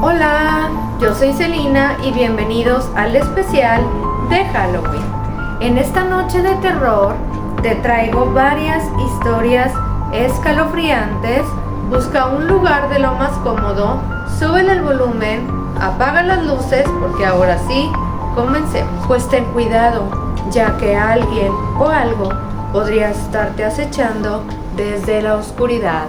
Hola, yo soy Celina y bienvenidos al especial de Halloween. En esta noche de terror te traigo varias historias escalofriantes. Busca un lugar de lo más cómodo, súbele el volumen, apaga las luces porque ahora sí, comencemos. Pues ten cuidado, ya que alguien o algo podría estarte acechando desde la oscuridad.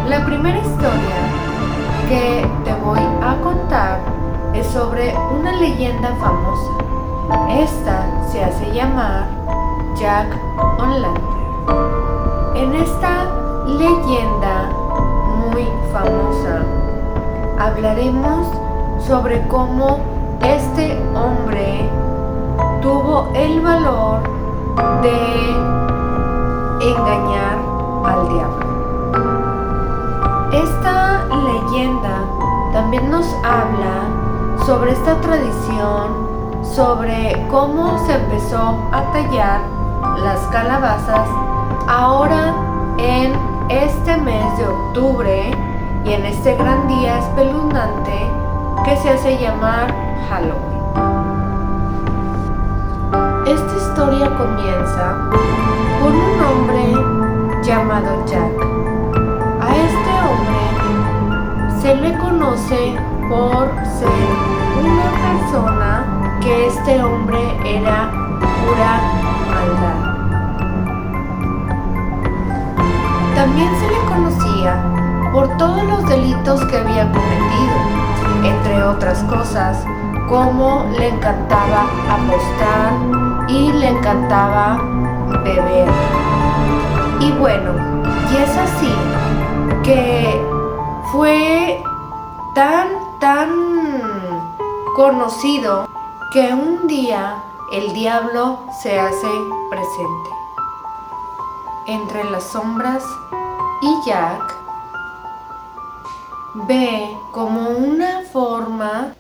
La primera historia que te voy a contar es sobre una leyenda famosa. Esta se hace llamar Jack O'Lantern. En esta leyenda muy famosa hablaremos sobre cómo este hombre tuvo el valor de engañar al diablo. Esta leyenda también nos habla sobre esta tradición, sobre cómo se empezó a tallar las calabazas ahora en este mes de octubre y en este gran día espeluznante que se hace llamar Halloween. Esta historia comienza con un hombre llamado Jack. A este hombre se le conoce por ser una persona que este hombre era pura maldad. También se le conocía por todos los delitos que había cometido, entre otras cosas, como le encantaba apostar y le encantaba beber. Y bueno, y es así que fue tan conocido que un día el diablo se hace presente entre las sombras y Jack ve como una forma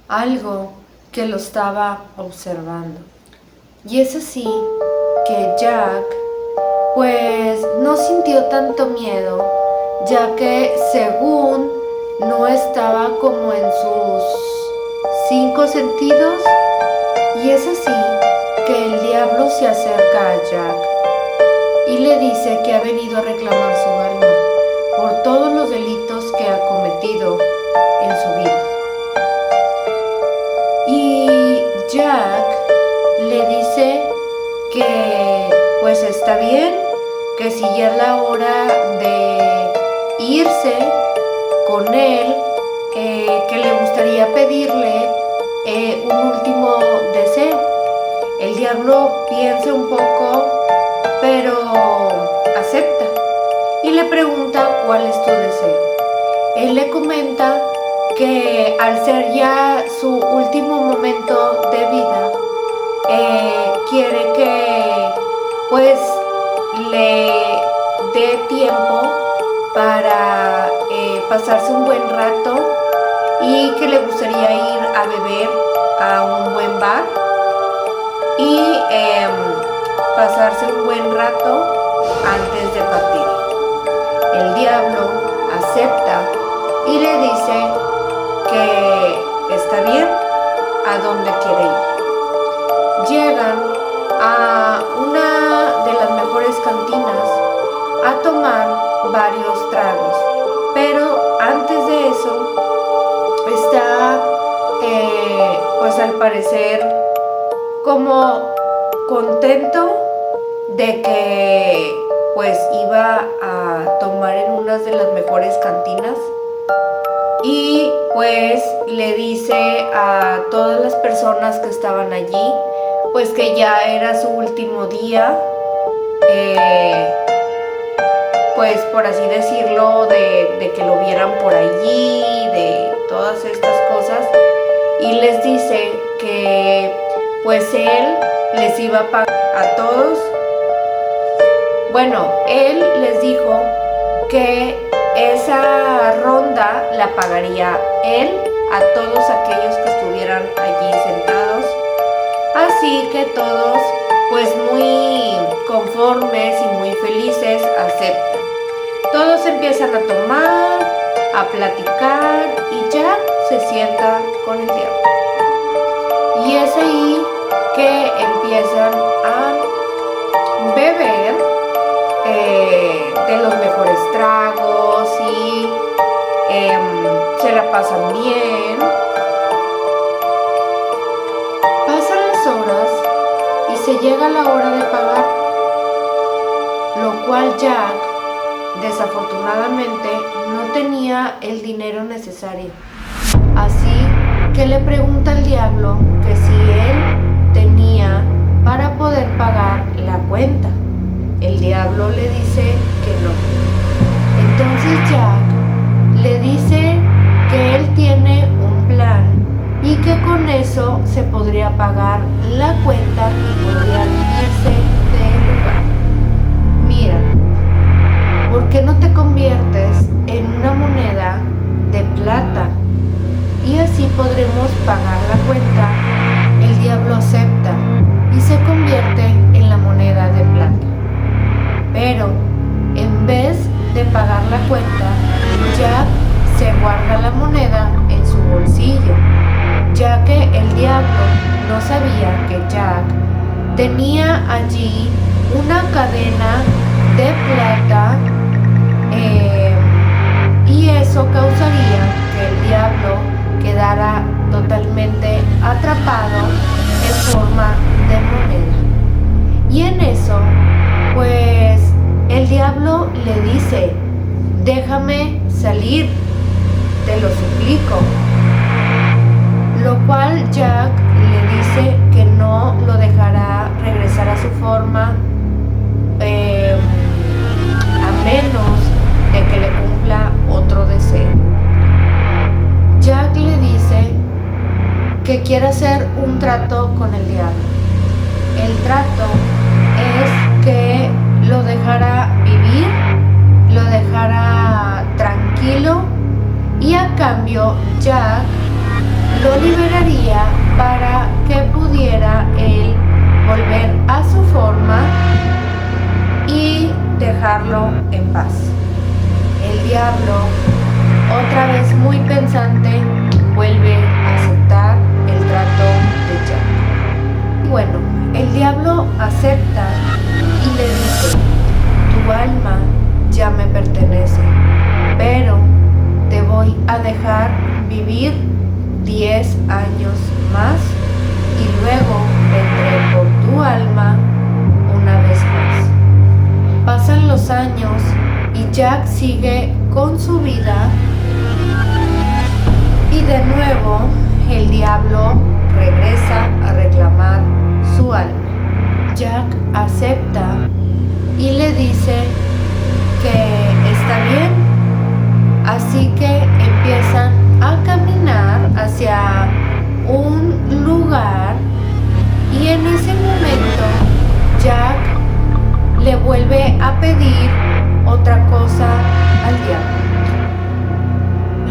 algo que lo estaba observando. Y es así que Jack pues no sintió tanto miedo, ya que según no estaba como en sus 5 sentidos. Y es así que el diablo se acerca a Jack y le dice que ha venido a reclamar su alma por todos los delitos que ha cometido en su vida. Y Jack le dice que pues está bien, que si ya es la hora de irse con él, que le gustaría pedirle un último deseo. El diablo piensa un poco, pero acepta y le pregunta cuál es tu deseo. Él le comenta que al ser ya su último momento de vida, quiere que pues le dé tiempo para pasarse un buen rato y que le gustaría ir a beber a un buen bar y pasarse un buen rato antes de partir. El diablo acepta y le dice que está bien, a dónde quiere ir. Llegan a una de las mejores cantinas a tomar varios tragos, pero antes de eso está pues al parecer como contento de que pues iba a tomar en una de las mejores cantinas y pues le dice a todas las personas que estaban allí pues que ya era su último día, pues por así decirlo, de que lo vieran por allí, de todas estas cosas, y les dice que pues él les iba a pagar a todos. Bueno, él les dijo que esa ronda la pagaría él a todos aquellos que estuvieran allí sentados. Así que todos, pues muy conformes y muy felices, aceptan. Todos empiezan a tomar, a platicar, y Jack se sienta con el diablo. Y es ahí que empiezan a beber de los mejores tragos y se la pasan bien. Pasan las horas y se llega la hora de pagar, lo cual Jack desafortunadamente no tenía el dinero necesario. Así que le pregunta al diablo que si él tenía para poder pagar la cuenta. El diablo le dice que no. Entonces Jack le dice que él tiene un plan y que con eso se podría pagar la cuenta y podría irse del lugar. Mira, ¿por qué no te conviertes en una moneda de plata? Y así podremos pagar la cuenta. El diablo acepta y se convierte en la moneda de plata. Pero en vez de pagar la cuenta, Jack se guarda la moneda en su bolsillo, ya que el diablo no sabía que Jack tenía allí una cadena de plata, y eso causaría que el diablo quedara totalmente atrapado en forma de moneda. Y en eso, pues el diablo le dice: déjame salir, te lo suplico. Lo cual Jack le dice que no lo dejará regresar a su forma, a menos de que le cumpla otro deseo. Jack le dice que quiere hacer un trato con el diablo. El trato es que lo dejará vivir, lo dejará tranquilo, y a cambio Jack lo liberaría para que pudiera él volver a su forma y dejarlo en paz. El diablo, otra vez muy pensante, vuelve a aceptar el trato de Jack. Y bueno, el diablo acepta y le dice: tu alma ya me pertenece, pero te voy a dejar vivir 10 años más y luego vendré por tu alma una vez más. Pasan los años y Jack sigue con su vida, y de nuevo el diablo regresa a reclamar su alma. Jack acepta y le dice que está bien, así que empiezan a caminar hacia un lugar, y en ese momento Jack le vuelve a pedir otra cosa al diablo,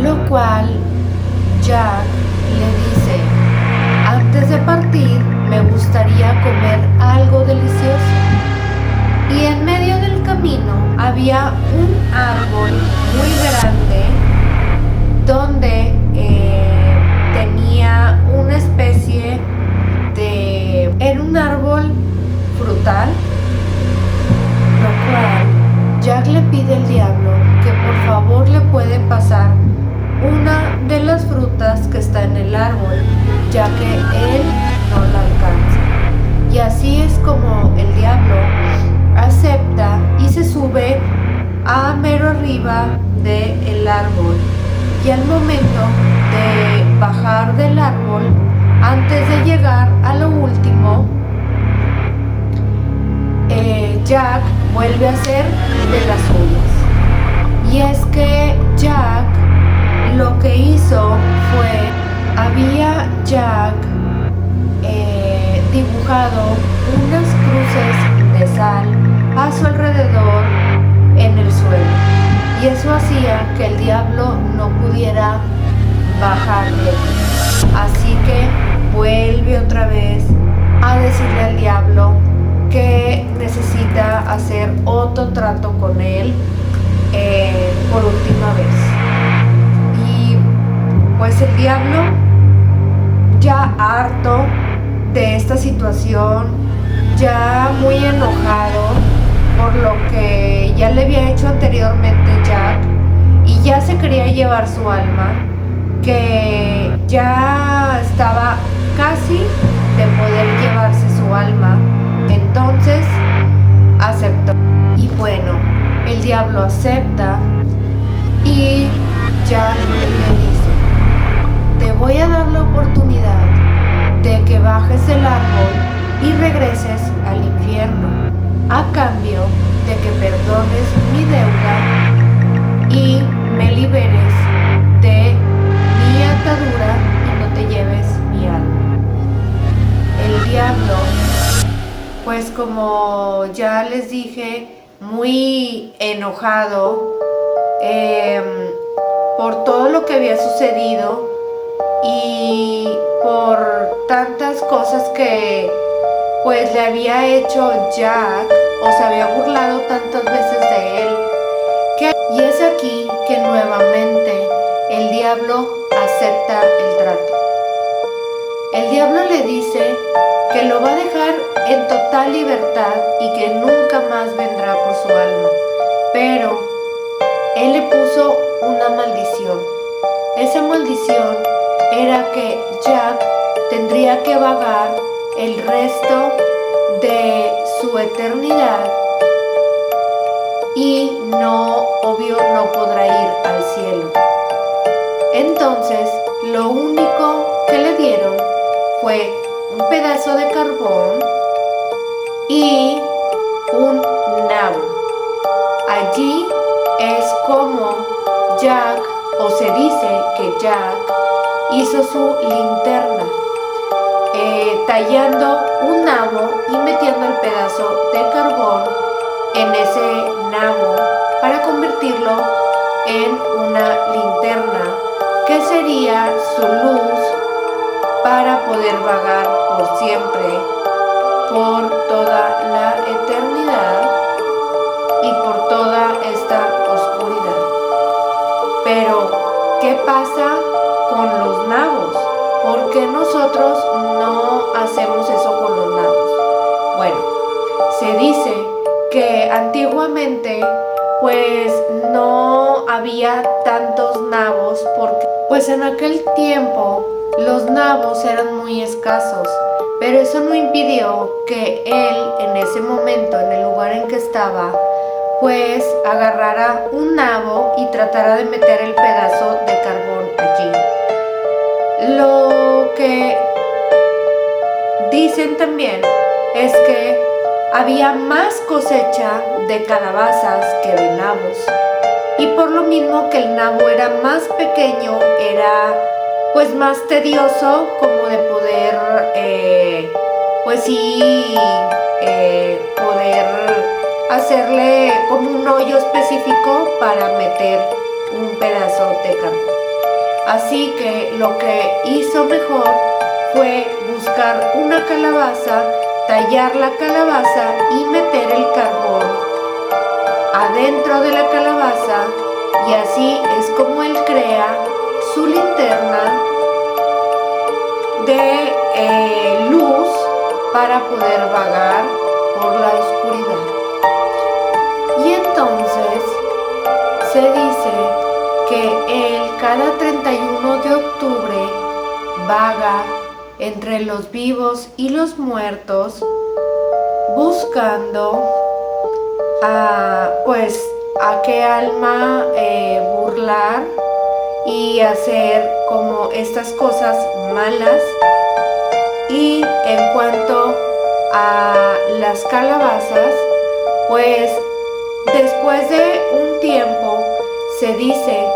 lo cual Jack le dice: antes de partir me gustaría comer algo delicioso. Y en medio del camino había un árbol muy grande donde tenía una especie de... era un árbol frutal, lo cual Jack le pide al diablo que por favor le puede pasar una de las frutas que está en el árbol, ya que él no la alcanza. Y así es como el diablo acepta y se sube a mero arriba del árbol. Y al momento de bajar del árbol, antes de llegar a lo último, vuelve a hacer de las suyas. Y es que Jack lo que hizo fue, había Jack dibujado unas cruces de sal a su alrededor en el suelo, y eso hacía que el diablo no pudiera bajarle. Así que vuelve otra vez a decirle al diablo que necesita hacer otro trato con él por última vez. Y pues el diablo, ya harto de esta situación, ya muy enojado por lo que ya le había hecho anteriormente Jack, y ya se quería llevar su alma, que ya estaba casi de poder llevarse su alma, entonces aceptó. Y bueno, el diablo acepta y Jack le dice: te voy a dar la oportunidad de que bajes el árbol y regreses al infierno, a cambio de que perdones mi deuda y me liberes de mi atadura y no te lleves mi alma. El diablo, pues como ya les dije, muy enojado por todo lo que había sucedido y por tantas cosas que pues le había hecho Jack, o se había burlado tantas veces de él, y es aquí que nuevamente el diablo acepta el trato. El diablo le dice que lo va a dejar en total libertad y que nunca más vendrá por su alma, pero él le puso una maldición. Esa maldición era que Jack tendría que vagar el resto de su eternidad y obvio no podrá ir al cielo. Entonces, lo único que le dieron fue un pedazo de carbón y un nabo. Allí es como Jack, o se dice que Jack hizo su linterna, tallando un nabo y metiendo el pedazo de carbón en ese nabo para convertirlo en una linterna que sería su luz para poder vagar por siempre, por toda la eternidad y por toda esta oscuridad. Pero, ¿qué pasa con los nabos? ¿Por qué nosotros no hacemos eso con los nabos? Bueno, se dice que antiguamente pues no había tantos nabos porque pues en aquel tiempo los nabos eran muy escasos, pero eso no impidió que él en ese momento, en el lugar en que estaba, pues agarrara un nabo y tratara de meter el pedazo de carbón allí. Lo que dicen también es que había más cosecha de calabazas que de nabos, y por lo mismo que el nabo era más pequeño, era pues más tedioso como de poder poder hacerle como un hoyo específico para meter un pedazo de carbón. Así que lo que hizo mejor fue buscar una calabaza, tallar la calabaza y meter el carbón adentro de la calabaza, y así es como él crea su linterna de luz para poder vagar por la oscuridad. Y entonces se dice que él cada 31 de octubre vaga entre los vivos y los muertos buscando a qué alma burlar y hacer como estas cosas malas. Y en cuanto a las calabazas, pues Después de un tiempo se dice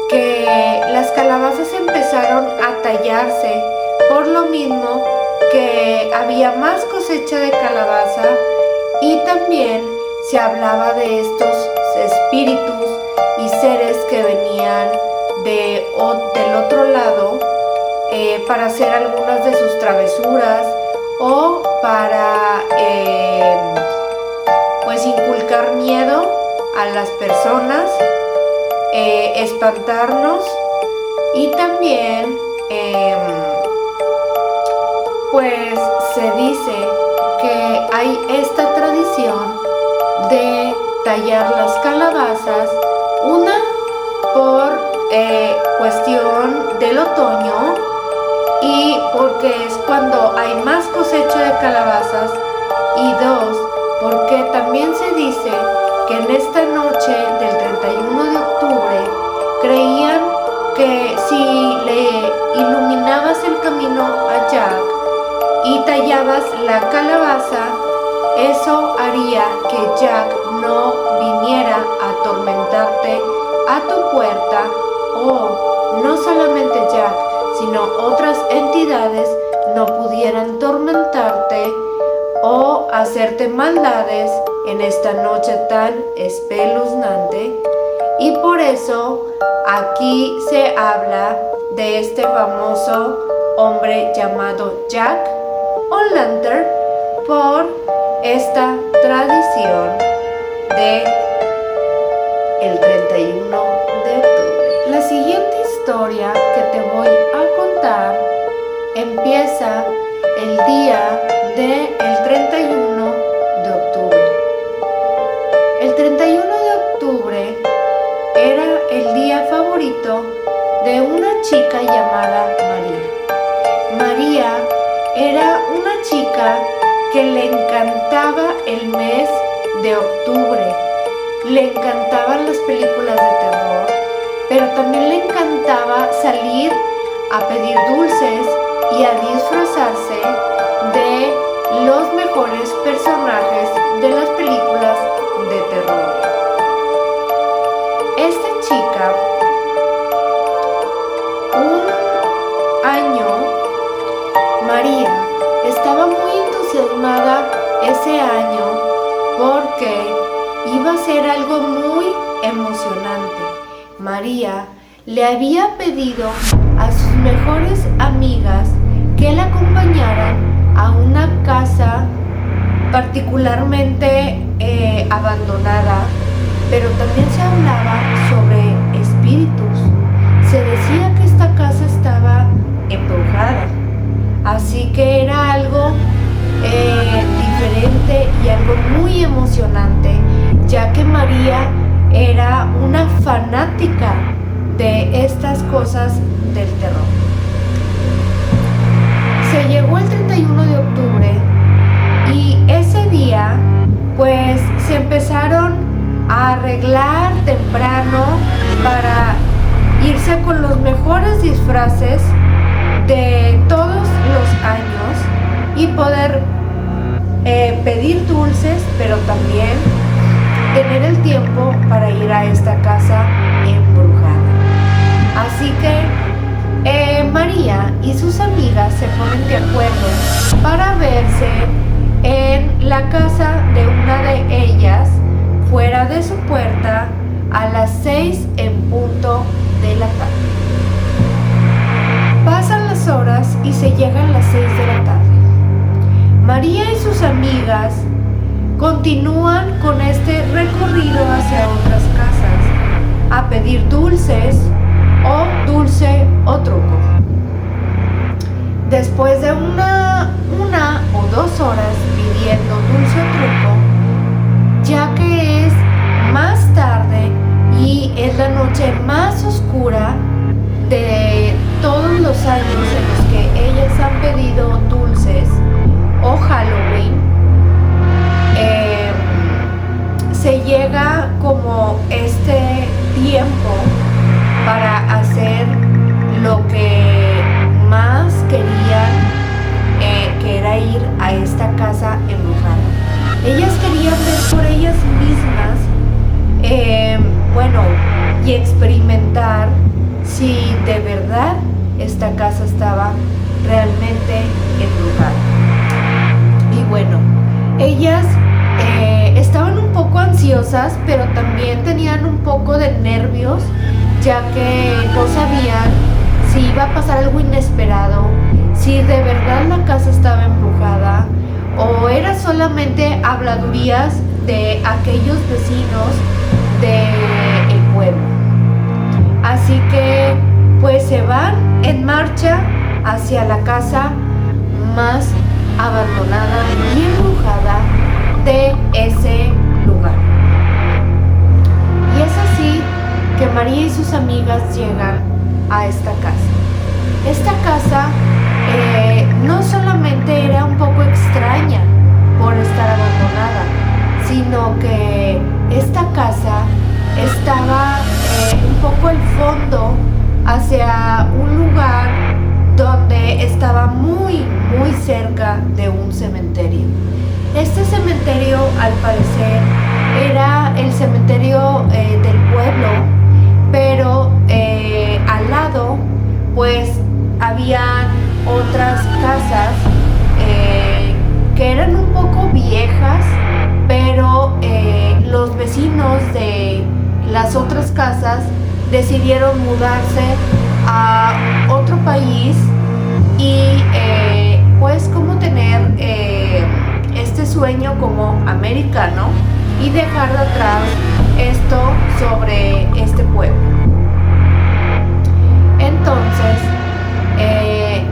que las calabazas empezaron a tallarse por lo mismo que había más cosecha de calabaza, y también se hablaba de estos espíritus y seres que venían del otro lado para hacer algunas de sus travesuras o para pues inculcar miedo a las personas, espantarnos, y también pues se dice que hay esta tradición de tallar las calabazas, una por cuestión del otoño y porque es cuando hay más cosecha de calabazas, y dos, porque también se dice que en esta noche del 31 de octubre creían que si le iluminabas el camino a Jack y tallabas la calabaza, eso haría que Jack no viniera a atormentarte a tu puerta, o no solamente Jack, sino otras entidades no pudieran atormentarte o hacerte maldades en esta noche tan espeluznante. Y por eso aquí se habla de este famoso hombre llamado Jack O'Lantern por esta tradición de el 31 de octubre. La siguiente historia que te voy a contar empieza el día del 31 de octubre. El 31 de octubre era el día favorito de una chica llamada María. María era una chica que le encantaba el mes de octubre. Le encantaban las películas de terror, pero también le encantaba salir a pedir dulces y a disfrazarse de los mejores personajes de las películas de terror. Esta chica, un año, María, estaba muy entusiasmada ese año porque iba a ser algo muy emocionante. María le había pedido a sus mejores amigas que la acompañaran a una casa particularmente abandonada, pero también se hablaba sobre espíritus. Se decía que esta casa estaba embrujada, así que era algo diferente y algo muy emocionante, ya que María era una fanática de estas cosas del terror. Se llegó el 31 de octubre y ese día pues se empezaron a arreglar temprano para irse con los mejores disfraces de todos los años y poder pedir dulces, pero también tener el tiempo para ir a esta casa embrujada. Así que María y sus amigas se ponen de acuerdo para verse en la casa de una de ellas, fuera de su puerta, a las 6 en punto de la tarde. Pasan las horas y se llegan las 6 de la tarde. María y sus amigas continúan con este recorrido hacia otras casas a pedir dulces o dulce o truco. Después de una o 2 horas pidiendo dulce o truco, ya que es más tarde y es la noche más oscura de todos los años en los que ellas han pedido dulces o Halloween, se llega como este tiempo para hacer lo que más querían, que era ir a esta casa embrujada. Ellas querían ver por ellas mismas bueno, y experimentar si de verdad esta casa estaba realmente embrujada. Y bueno, ellas estaban un poco ansiosas, pero también tenían un poco de nervios, ya que no sabían si iba a pasar algo inesperado, si de verdad la casa estaba embrujada o era solamente habladurías de aquellos vecinos del pueblo. Así que pues se van en marcha hacia la casa más abandonada y embrujada de ese lugar. Y es así que María y sus amigas llegan a esta casa. Esta casa no solamente era un poco extraña por estar abandonada, sino que esta casa estaba un poco al fondo, hacia un lugar donde estaba muy cerca de un cementerio. Este cementerio, al parecer, era el cementerio del pueblo, pero al lado pues habían otras casas que eran un poco viejas, pero los vecinos de las otras casas decidieron mudarse a otro país y pues como tener este sueño como americano y dejar de atrás esto sobre este pueblo. Entonces,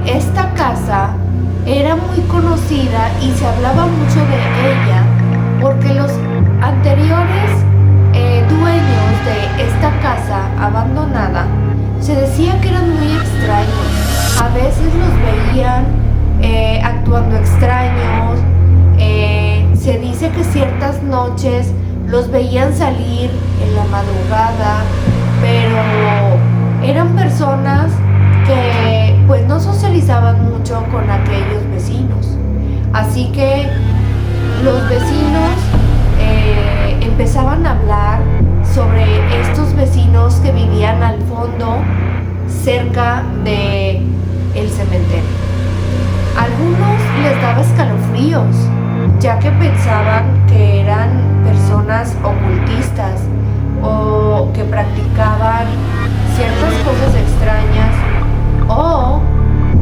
esta casa era muy conocida y se hablaba mucho de ella porque los anteriores dueños de esta casa abandonada se decía que eran muy extraños. A veces los veían actuando extraños. Se dice que ciertas noches los veían salir en la madrugada, pero eran personas que pues no socializaban mucho con aquellos vecinos. Así que los vecinos empezaban a hablar sobre estos vecinos que vivían al fondo, cerca de el cementerio. A algunos les daba escalofríos, ya que pensaban que eran personas ocultistas o que practicaban ciertas cosas extrañas, o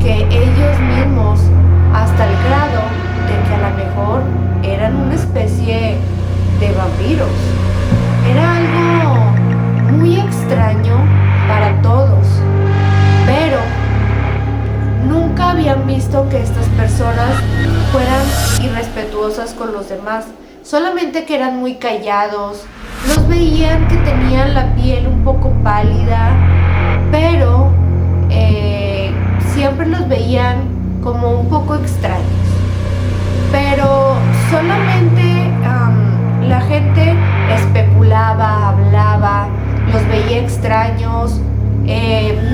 que ellos mismos, hasta el grado de que a lo mejor eran una especie de vampiros. Era algo muy extraño para todos, pero nunca habían visto que estas personas fueran irrespetuosas con los demás, solamente que eran muy callados. Los veían que tenían la piel un poco pálida, pero siempre los veían como un poco extraños. Pero solamente la gente especulaba, hablaba, los veía extraños,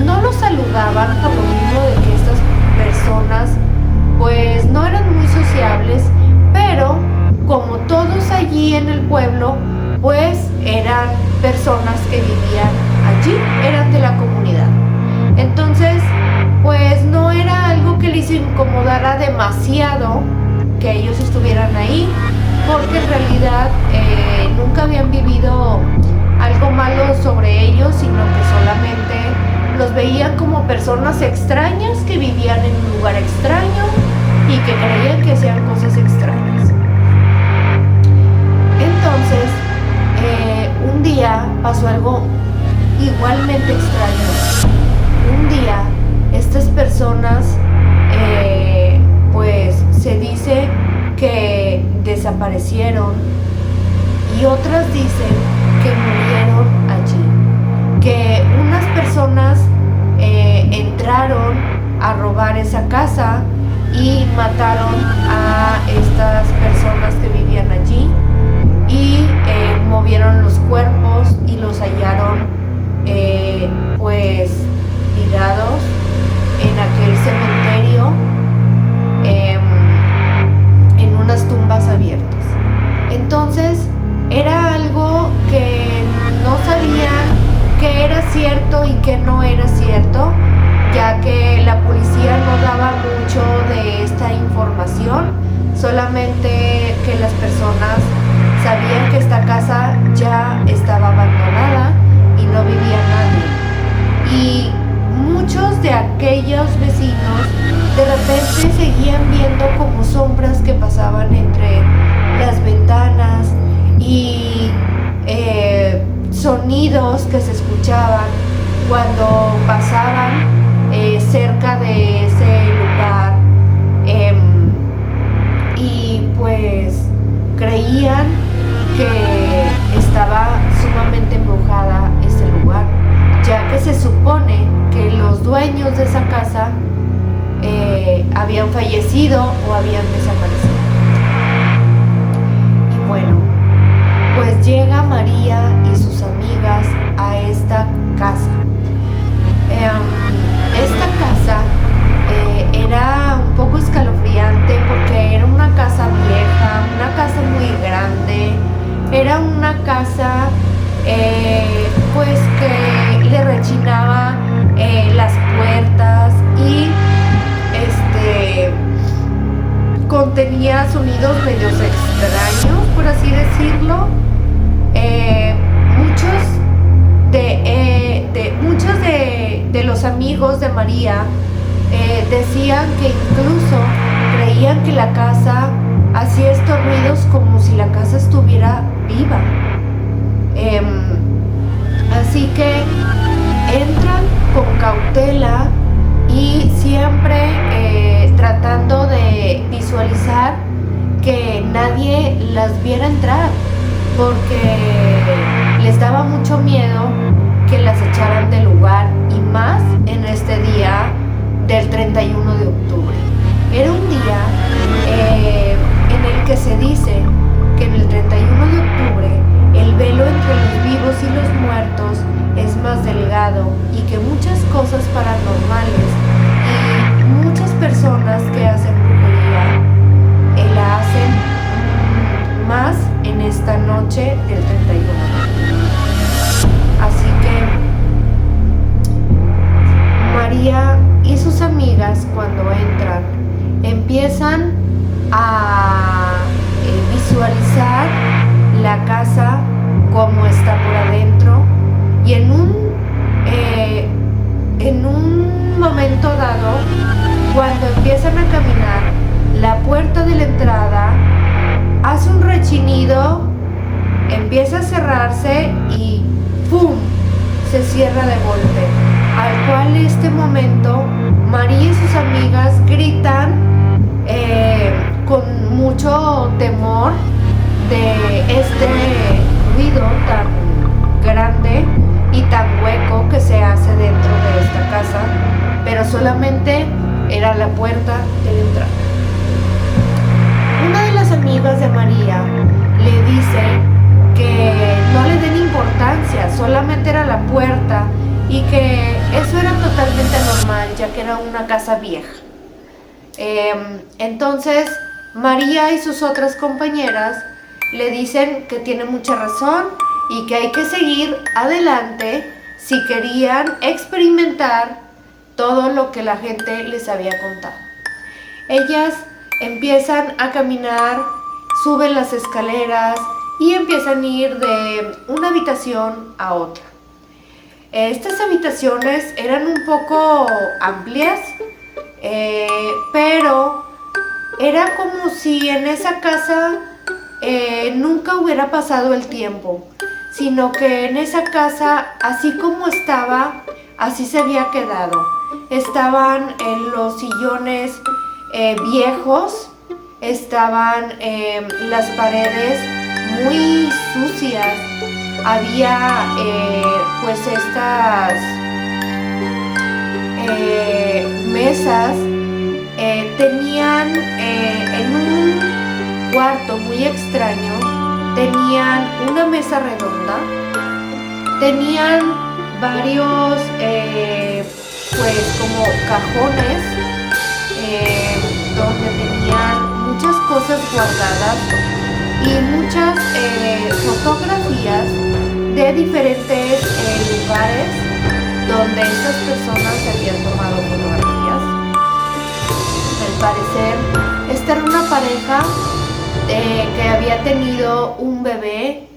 no los saludaban por lo mismo de que estas personas pues no eran muy sociables, pero como todos allí en el pueblo pues eran personas que vivían allí, eran de la comunidad. Entonces pues no era algo que les incomodara demasiado que ellos estuvieran ahí, porque en realidad nunca habían vivido algo malo sobre ellos, sino que solamente los veían como personas extrañas que vivían en un lugar extraño y que creían que hacían cosas extrañas. Entonces, un día pasó algo igualmente extraño. Un día, estas personas, pues se dice que desaparecieron y otras dicen que murieron allí, que unas personas entraron a robar esa casa y mataron a estas personas que vivían allí y movieron los cuerpos y los hallaron pues tirados en aquel cementerio, en unas tumbas abiertas. Entonces era algo que personas sabían que esta casa ya estaba abandonada y no vivía nadie. Y muchos de aquellos vecinos de repente seguían viendo como sombras que pasaban entre las ventanas y sonidos que se escuchaban cuando pasaban cerca de ese lugar, y pues creían que estaba sumamente embrujada ese lugar, ya que se supone que los dueños de esa casa habían fallecido o habían desaparecido. Y bueno, pues llega María y sus amigas a esta casa. Esta casa era un poco escalofriante porque era una casa vieja, una casa muy grande, era una casa pues que le rechinaba las puertas y contenía sonidos medios extraños, por así decirlo. Muchos de los amigos de María decían que incluso creían que la casa hacía estos ruidos como si la casa estuviera viva. Así que entran con cautela y siempre tratando de visualizar que nadie las viera entrar, porque les daba mucho miedo que las echaran del lugar, y más en este día del 31 de octubre. Era un día en el que se dice que en el 31 de octubre el velo entre los vivos y los muertos es más delgado, y que muchas cosas paranormales y muchas personas que hacen brujería la hacen más en esta noche del 31 de octubre. Así que María y sus amigas, cuando entran, empiezan a visualizar la casa como está por adentro, y en un momento dado, cuando empiezan a caminar, la puerta de la entrada hace un rechinido, empieza a cerrarse y ¡pum!, se cierra de golpe, al cual en este momento María y sus amigas gritan con mucho temor de este ruido tan grande y tan hueco que se hace dentro de esta casa, pero solamente era la puerta de la entrada. Una de las amigas de María le dice que no le den importancia, solamente era la puerta, y que eso era totalmente normal, ya que era una casa vieja. Entonces María y sus otras compañeras le dicen que tiene mucha razón y que hay que seguir adelante si querían experimentar todo lo que la gente les había contado. Ellas empiezan a caminar, suben las escaleras y empiezan a ir de una habitación a otra. Estas habitaciones eran un poco amplias, pero era como si en esa casa nunca hubiera pasado el tiempo, sino que en esa casa, así como estaba, así se había quedado. Estaban en los sillones viejos, estaban las paredes muy sucias, había pues estas mesas, tenían en un cuarto muy extraño, tenían una mesa redonda, tenían varios pues como cajones donde tenían muchas cosas guardadas y muchas fotografías de diferentes lugares donde estas personas se habían tomado fotografías. Al parecer, esta era una pareja que había tenido un bebé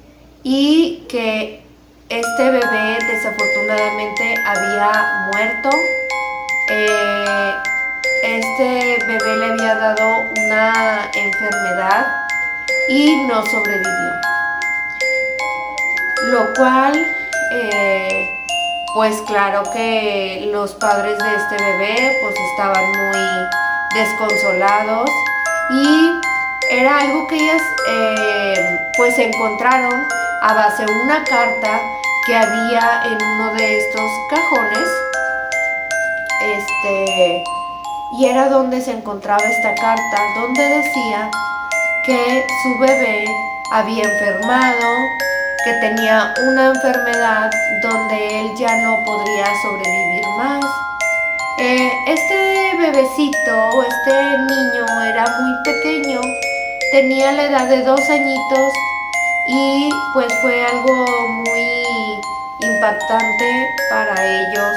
y que este bebé desafortunadamente había muerto. Este bebé le había dado una enfermedad y no sobrevivió. Lo cual, pues claro que los padres de este bebé pues estaban muy desconsolados y era algo que ellas pues encontraron a base de una carta que había en uno de estos cajones. Y era donde se encontraba esta carta, donde decía que su bebé había enfermado, que tenía una enfermedad donde él ya no podría sobrevivir más. Este bebecito, este niño era muy pequeño, tenía la edad de 2 añitos y pues fue algo muy impactante para ellos,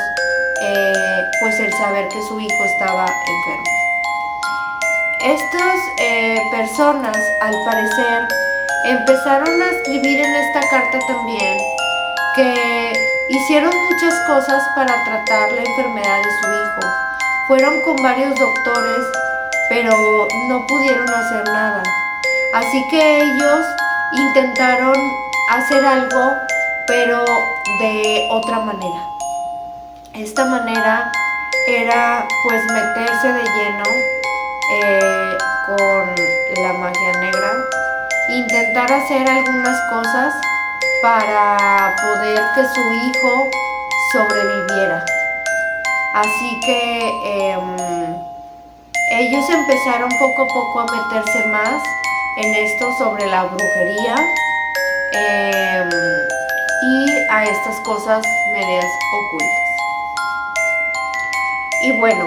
pues el saber que su hijo estaba enfermo. Estas personas, al parecer, empezaron a escribir en esta carta también que hicieron muchas cosas para tratar la enfermedad de su hijo. Fueron con varios doctores, pero no pudieron hacer nada. Así que ellos intentaron hacer algo, pero de otra manera. Esta manera era pues meterse de lleno con la magia negra, intentar hacer algunas cosas para poder que su hijo sobreviviera. Así que ellos empezaron poco a poco a meterse más en esto sobre la brujería y a estas cosas medias ocultas. Y bueno,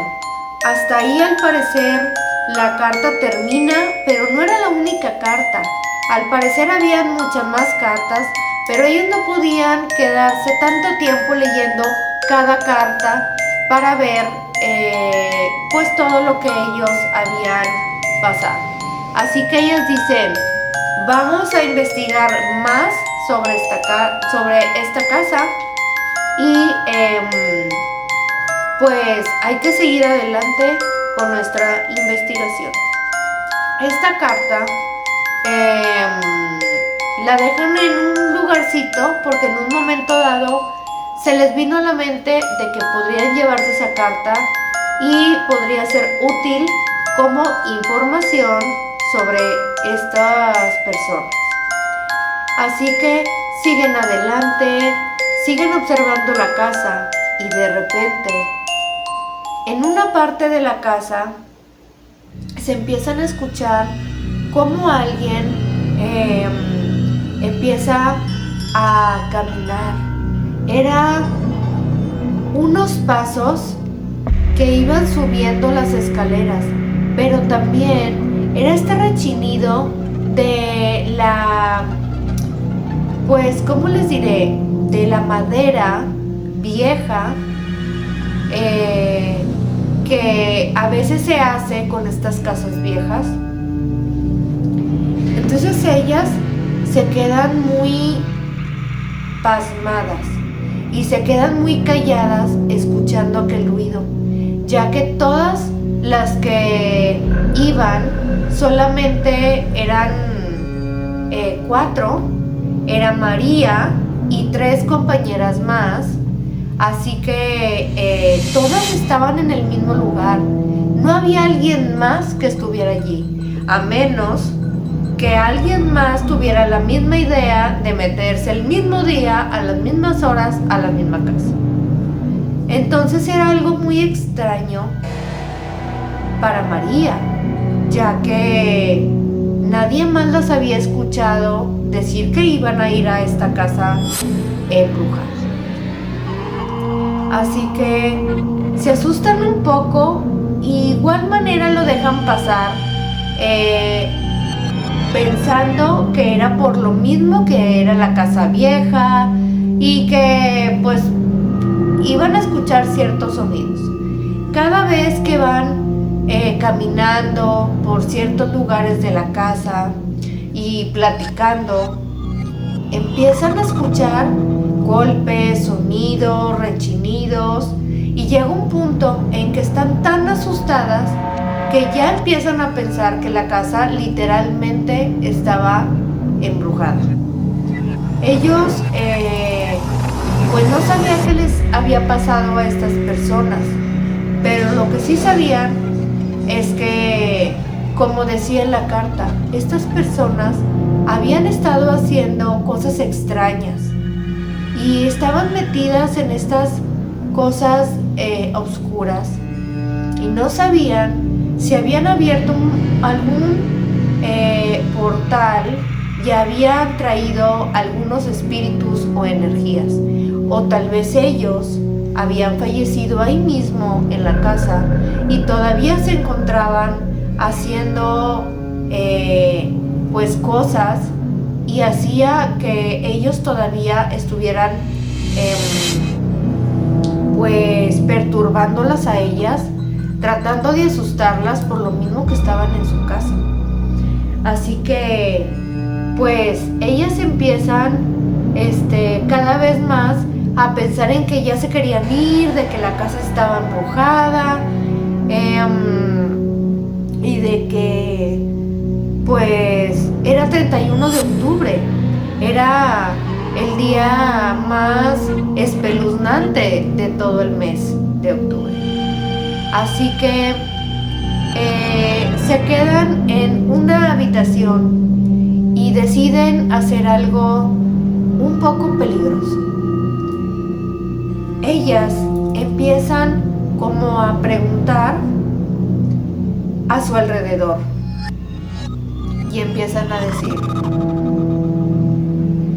hasta ahí al parecer la carta termina, pero no era la única carta. Al parecer habían muchas más cartas, pero ellos no podían quedarse tanto tiempo leyendo cada carta para ver pues todo lo que ellos habían pasado. Así que ellos dicen, vamos a investigar más sobre esta casa y pues hay que seguir adelante con nuestra investigación. Esta carta la dejan en un lugarcito porque en un momento dado se les vino a la mente de que podrían llevarse esa carta y podría ser útil como información sobre estas personas. Así que siguen adelante, siguen observando la casa y de repente en una parte de la casa se empiezan a escuchar cómo alguien empieza a caminar. Eran unos pasos que iban subiendo las escaleras, pero también era este rechinido de la, pues, ¿cómo les diré? De la madera vieja que a veces se hace con estas casas viejas. Entonces ellas se quedan muy pasmadas y se quedan muy calladas escuchando aquel ruido, ya que todas las que iban solamente eran 4, era María y 3 compañeras más. Así que todas estaban en el mismo lugar. No había alguien más que estuviera allí, a menos que alguien más tuviera la misma idea de meterse el mismo día, a las mismas horas, a la misma casa. Entonces era algo muy extraño para María, ya que nadie más las había escuchado decir que iban a ir a esta casa embrujada. Así que se asustan un poco y de igual manera lo dejan pasar, pensando que era por lo mismo que era la casa vieja y que pues iban a escuchar ciertos sonidos. Cada vez que van caminando por ciertos lugares de la casa y platicando, empiezan a escuchar golpes, sonidos, rechinidos, y llega un punto en que están tan asustadas que ya empiezan a pensar que la casa literalmente estaba embrujada. Ellos pues no sabían qué les había pasado a estas personas, pero lo que sí sabían es que, como decía en la carta, estas personas habían estado haciendo cosas extrañas y estaban metidas en estas cosas oscuras, y no sabían si habían abierto algún portal y habían traído algunos espíritus o energías, o tal vez ellos habían fallecido ahí mismo en la casa y todavía se encontraban haciendo pues cosas, y hacía que ellos todavía estuvieran pues perturbándolas a ellas, tratando de asustarlas por lo mismo que estaban en su casa. Así que pues ellas empiezan cada vez más a pensar en que ya se querían ir, de que la casa estaba embrujada, y de que pues era 31 de octubre, era el día más espeluznante de todo el mes de octubre. Así que se quedan en una habitación y deciden hacer algo un poco peligroso. Ellas empiezan como a preguntar a su alrededor y empiezan a decir: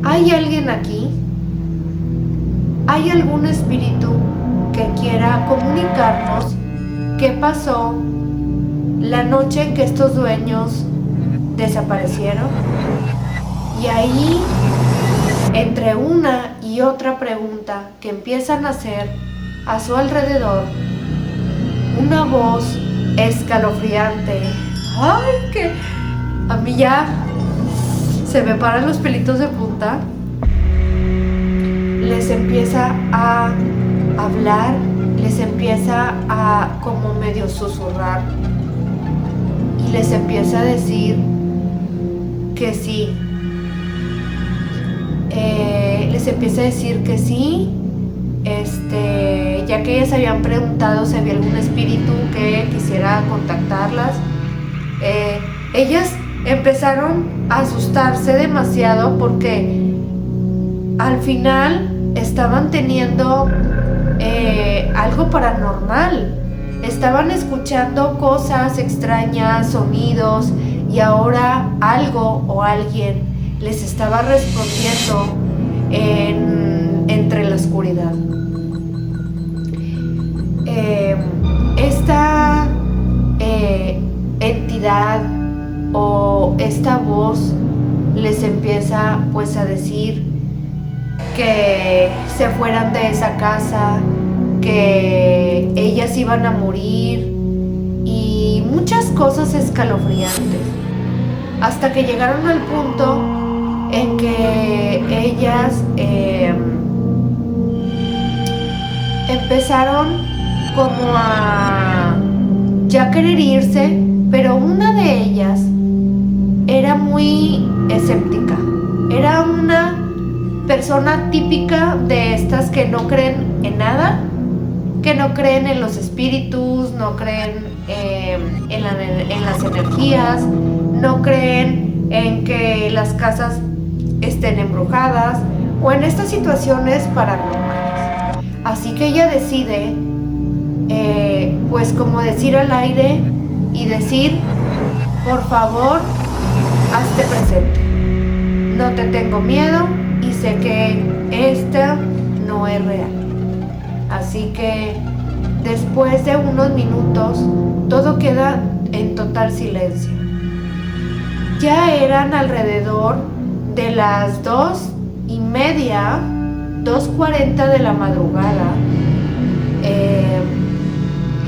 ¿hay alguien aquí? ¿Hay algún espíritu que quiera comunicarnos qué pasó la noche en que estos dueños desaparecieron? Y ahí, entre una y otra pregunta que empiezan a hacer a su alrededor, una voz escalofriante, ¡ay, que a mí ya se me paran los pelitos de punta!, les empieza a hablar, les empieza a como medio susurrar y les empieza a decir que sí. Les empieza a decir que sí, ya que ellas habían preguntado si había algún espíritu que quisiera contactarlas. Ellas empezaron a asustarse demasiado porque al final estaban teniendo algo paranormal. Estaban escuchando cosas extrañas, sonidos, y ahora algo o alguien les estaba respondiendo entre la oscuridad. Esta entidad o esta voz les empieza pues a decir que se fueran de esa casa, que ellas iban a morir y muchas cosas escalofriantes, hasta que llegaron al punto en que ellas empezaron como a ya querer irse, pero una de ellas era muy escéptica, era una persona típica de estas que no creen en nada, que no creen en los espíritus, no creen en las energías, no creen en que las casas estén embrujadas o en estas situaciones paranormales. Así que ella decide pues como decir al aire y decir: por favor, hazte presente, no te tengo miedo y sé que esta no es real. Así que después de unos minutos todo queda en total silencio. Ya eran alrededor de las 2:30, 2:40 de la madrugada,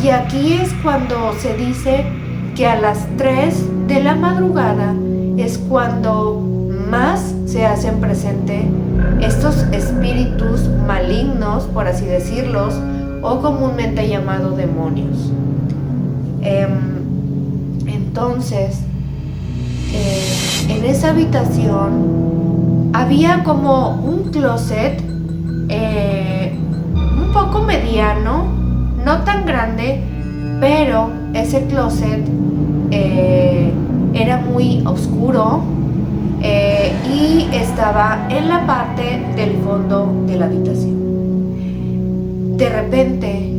Y aquí es cuando se dice que a las 3 de la madrugada es cuando más se hacen presente estos espíritus malignos, por así decirlos, o comúnmente llamados demonios. Entonces, en esa habitación había como un closet un poco mediano, no tan grande, pero ese closet era muy oscuro y estaba en la parte del fondo de la habitación. De repente,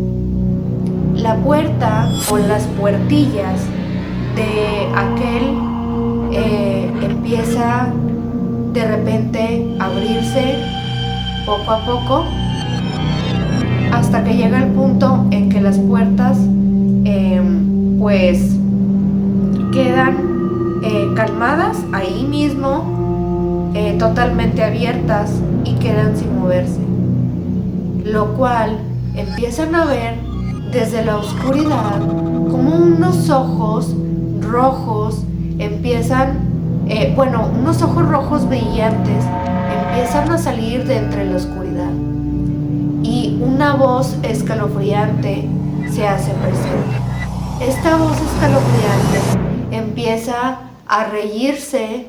la puerta o las puertillas de aquel empieza de repente a abrirse poco a poco hasta que llega el punto en que las puertas pues quedan calmadas ahí mismo, totalmente abiertas y quedan sin moverse, lo cual empiezan a ver desde la oscuridad como unos ojos rojos empiezan, unos ojos rojos brillantes empiezan a salir de entre la oscuridad y una voz escalofriante se hace presente. Esta voz escalofriante empieza a reírse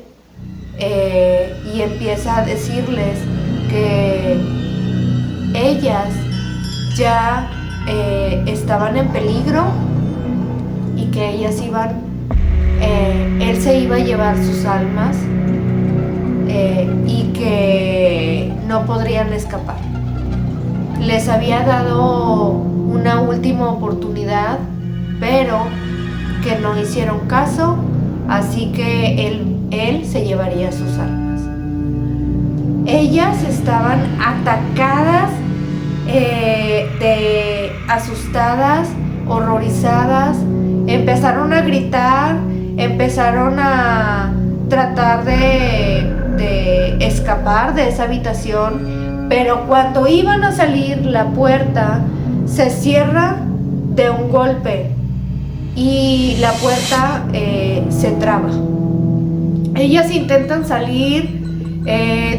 y empieza a decirles que ellas ya estaban en peligro y que ellas él se iba a llevar sus almas y que no podrían escapar. Les había dado una última oportunidad, pero que no hicieron caso, así que él se llevaría sus almas. Ellas estaban atacadas, asustadas, horrorizadas, empezaron a gritar, empezaron a tratar de escapar de esa habitación, pero cuando iban a salir la puerta se cierra de un golpe y la puerta se traba. Ellas intentan salir,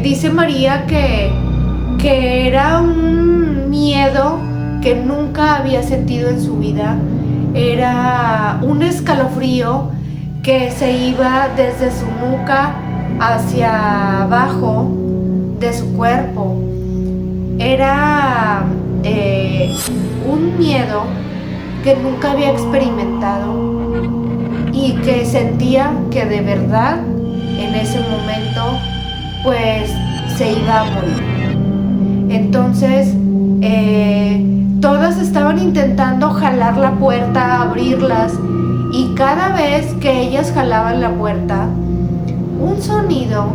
dice María que era un miedo que nunca había sentido en su vida, era un escalofrío que se iba desde su nuca hacia abajo de su cuerpo. Era un miedo que nunca había experimentado y que sentía que de verdad en ese momento pues se iba a morir. Entonces todas estaban intentando jalar la puerta, abrirlas, y cada vez que ellas jalaban la puerta, un sonido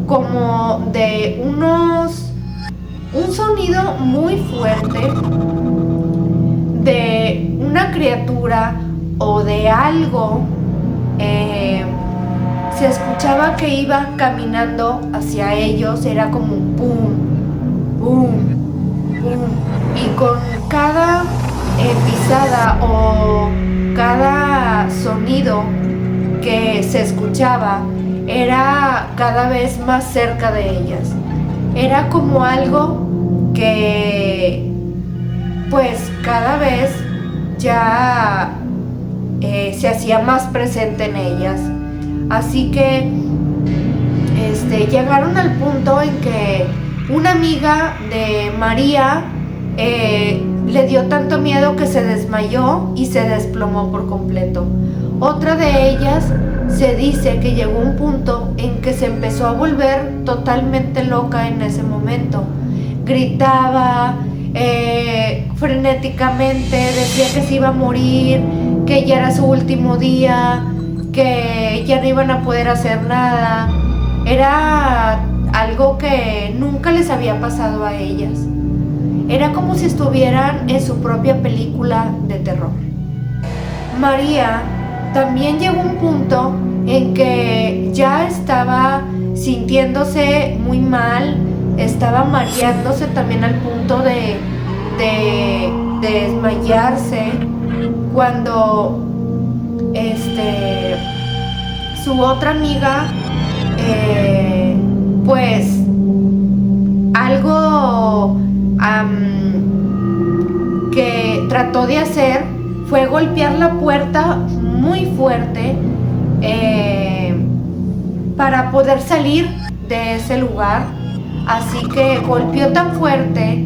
como de un sonido muy fuerte de una criatura o de algo se escuchaba que iba caminando hacia ellos. Era como un pum, pum, pum, y con cada pisada o cada sonido que se escuchaba era cada vez más cerca de ellas. Era como algo que pues cada vez ya se hacía más presente en ellas. Así que llegaron al punto en que una amiga de María le dio tanto miedo que se desmayó y se desplomó por completo. Otra de ellas se dice que llegó un punto en que se empezó a volver totalmente loca en ese momento. Gritaba frenéticamente, decía que se iba a morir, que ya era su último día, que ya no iban a poder hacer nada. Era algo que nunca les había pasado a ellas. Era como si estuvieran en su propia película de terror. María también llegó a un punto en que ya estaba sintiéndose muy mal, estaba mareándose también al punto de desmayarse, cuando su otra amiga pues algo que trató de hacer fue golpear la puerta muy fuerte para poder salir de ese lugar. Así que golpeó tan fuerte,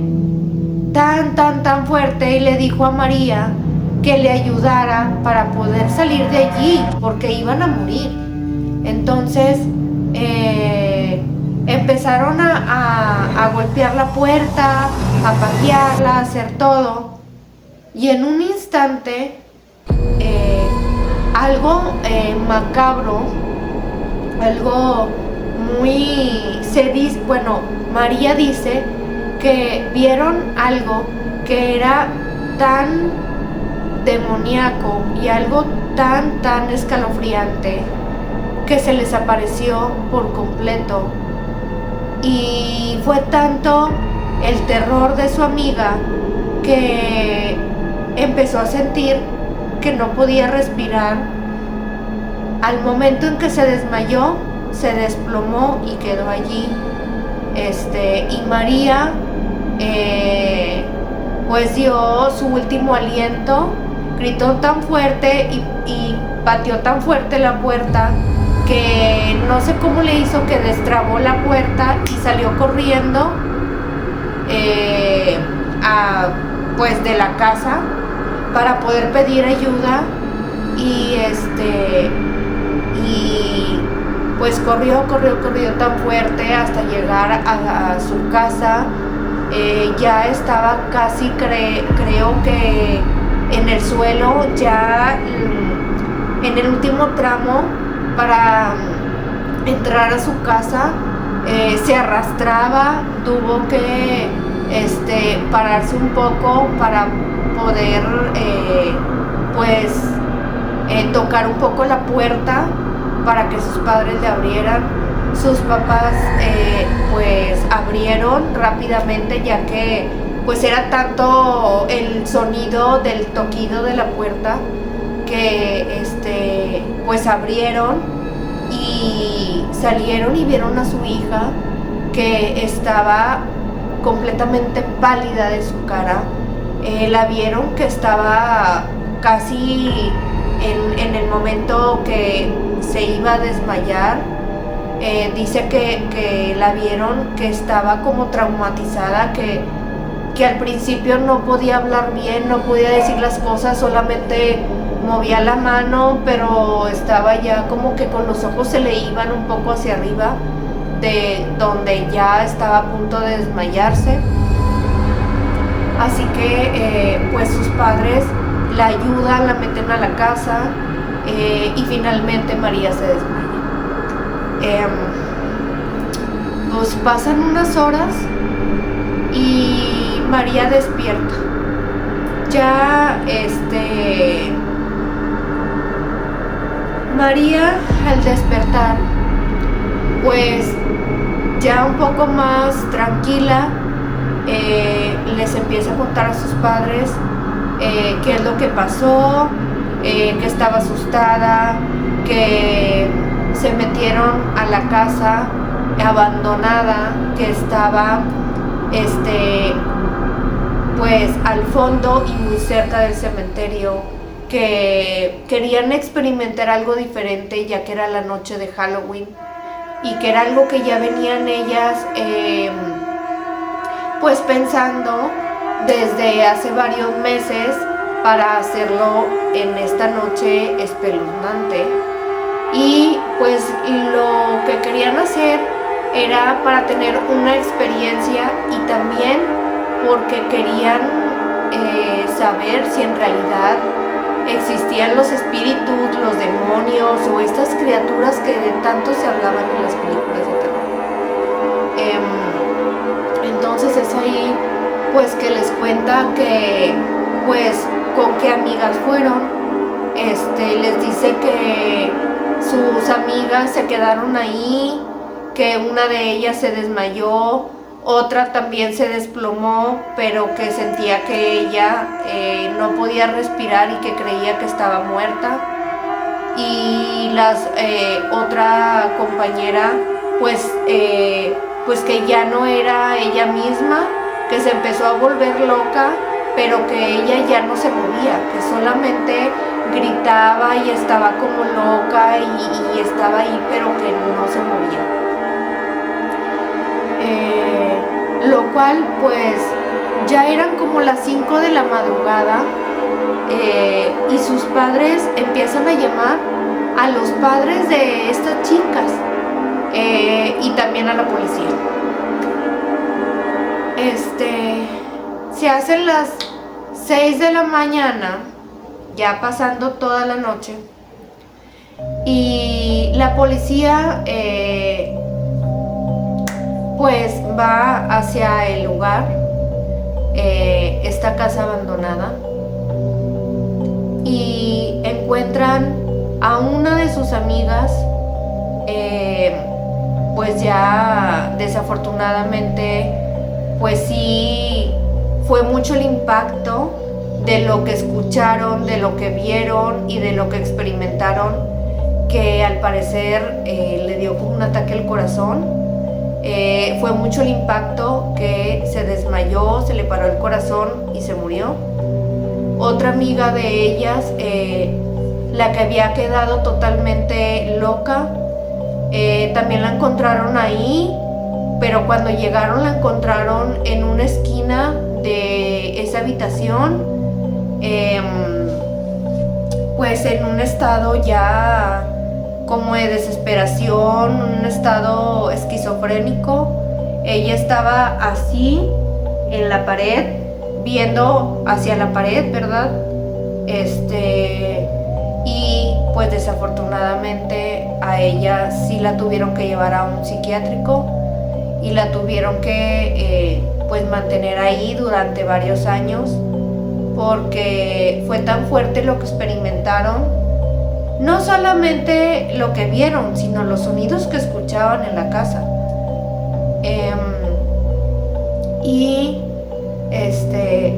tan fuerte, y le dijo a María que le ayudara para poder salir de allí, porque iban a morir. Entonces empezaron a golpear la puerta, a patearla, a hacer todo. Y en un instante, algo macabro, algo muy... María dice que vieron algo que era tan demoníaco y algo tan escalofriante que se les apareció por completo. Y fue tanto el terror de su amiga que empezó a sentir que no podía respirar. Al momento en que se desmayó, se desplomó y quedó allí. Y María pues dio su último aliento, gritó tan fuerte y pateó tan fuerte la puerta que no sé cómo le hizo, que destrabó la puerta y salió corriendo pues de la casa para poder pedir ayuda. Y pues corrió tan fuerte hasta llegar a su casa. Ya estaba casi, creo que en el suelo, ya en el último tramo para entrar a su casa. Se arrastraba, tuvo que pararse un poco para poder tocar un poco la puerta para que sus padres le abrieran. Sus papás pues abrieron rápidamente, ya que pues era tanto el sonido del toquido de la puerta que pues abrieron y salieron y vieron a su hija, que estaba completamente pálida de su cara. La vieron que estaba casi en el momento que se iba a desmayar. Dice que la vieron que estaba como traumatizada, que al principio no podía hablar bien, no podía decir las cosas, solamente movía la mano, pero estaba ya como que con los ojos se le iban un poco hacia arriba, de donde ya estaba a punto de desmayarse. Así que pues sus padres la ayudan, la meten a la casa y finalmente María se desmaya. Pues pasan unas horas y María despierta. Ya María, al despertar, pues ya un poco más tranquila, les empieza a contar a sus padres qué es lo que pasó, que estaba asustada, que se metieron a la casa abandonada, que estaba pues al fondo y muy cerca del cementerio, que querían experimentar algo diferente, ya que era la noche de Halloween, y que era algo que ya venían ellas pues pensando desde hace varios meses para hacerlo en esta noche espeluznante. Y pues lo que querían hacer era para tener una experiencia, y también porque querían saber si en realidad existían los espíritus, los demonios o estas criaturas que de tanto se hablaban en las películas de terror. Entonces es ahí pues que les cuenta que pues con qué amigas fueron. Les dice que sus amigas se quedaron ahí, que una de ellas se desmayó Otra también se desplomó, pero que sentía que ella no podía respirar y que creía que estaba muerta. Y otra compañera, pues que ya no era ella misma, que se empezó a volver loca, pero que ella ya no se movía, que solamente gritaba y estaba como loca y estaba ahí, pero que no se movía. Lo cual, pues, ya eran como las 5 de la madrugada y sus padres empiezan a llamar a los padres de estas chicas y también a la policía. Se hacen las 6 de la mañana, ya pasando toda la noche, y la policía pues va hacia el lugar, esta casa abandonada, y encuentran a una de sus amigas, pues ya desafortunadamente, pues sí fue mucho el impacto de lo que escucharon, de lo que vieron y de lo que experimentaron, que al parecer le dio como un ataque al corazón. Fue mucho el impacto que se desmayó, se le paró el corazón y se murió. Otra amiga de ellas, la que había quedado totalmente loca, también la encontraron ahí, pero cuando llegaron la encontraron en una esquina de esa habitación, pues en un estado ya como de desesperación, un estado esquizofrénico. Ella estaba así en la pared, viendo hacia la pared, ¿verdad? Y pues desafortunadamente a ella sí la tuvieron que llevar a un psiquiátrico y la tuvieron que pues mantener ahí durante varios años, porque fue tan fuerte lo que experimentaron. No solamente lo que vieron, sino los sonidos que escuchaban en la casa. Y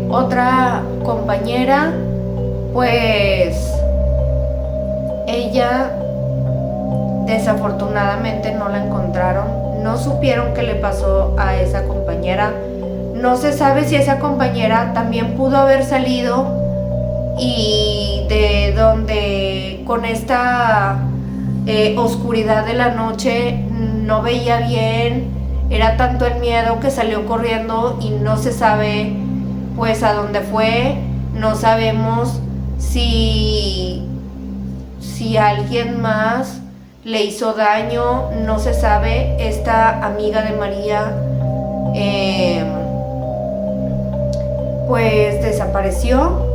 otra compañera, pues ella desafortunadamente no la encontraron. No supieron qué le pasó a esa compañera. No se sabe si esa compañera también pudo haber salido y de donde con esta oscuridad de la noche no veía bien, era tanto el miedo que salió corriendo y no se sabe pues a dónde fue. No sabemos si alguien más le hizo daño, no se sabe. Esta amiga de María pues desapareció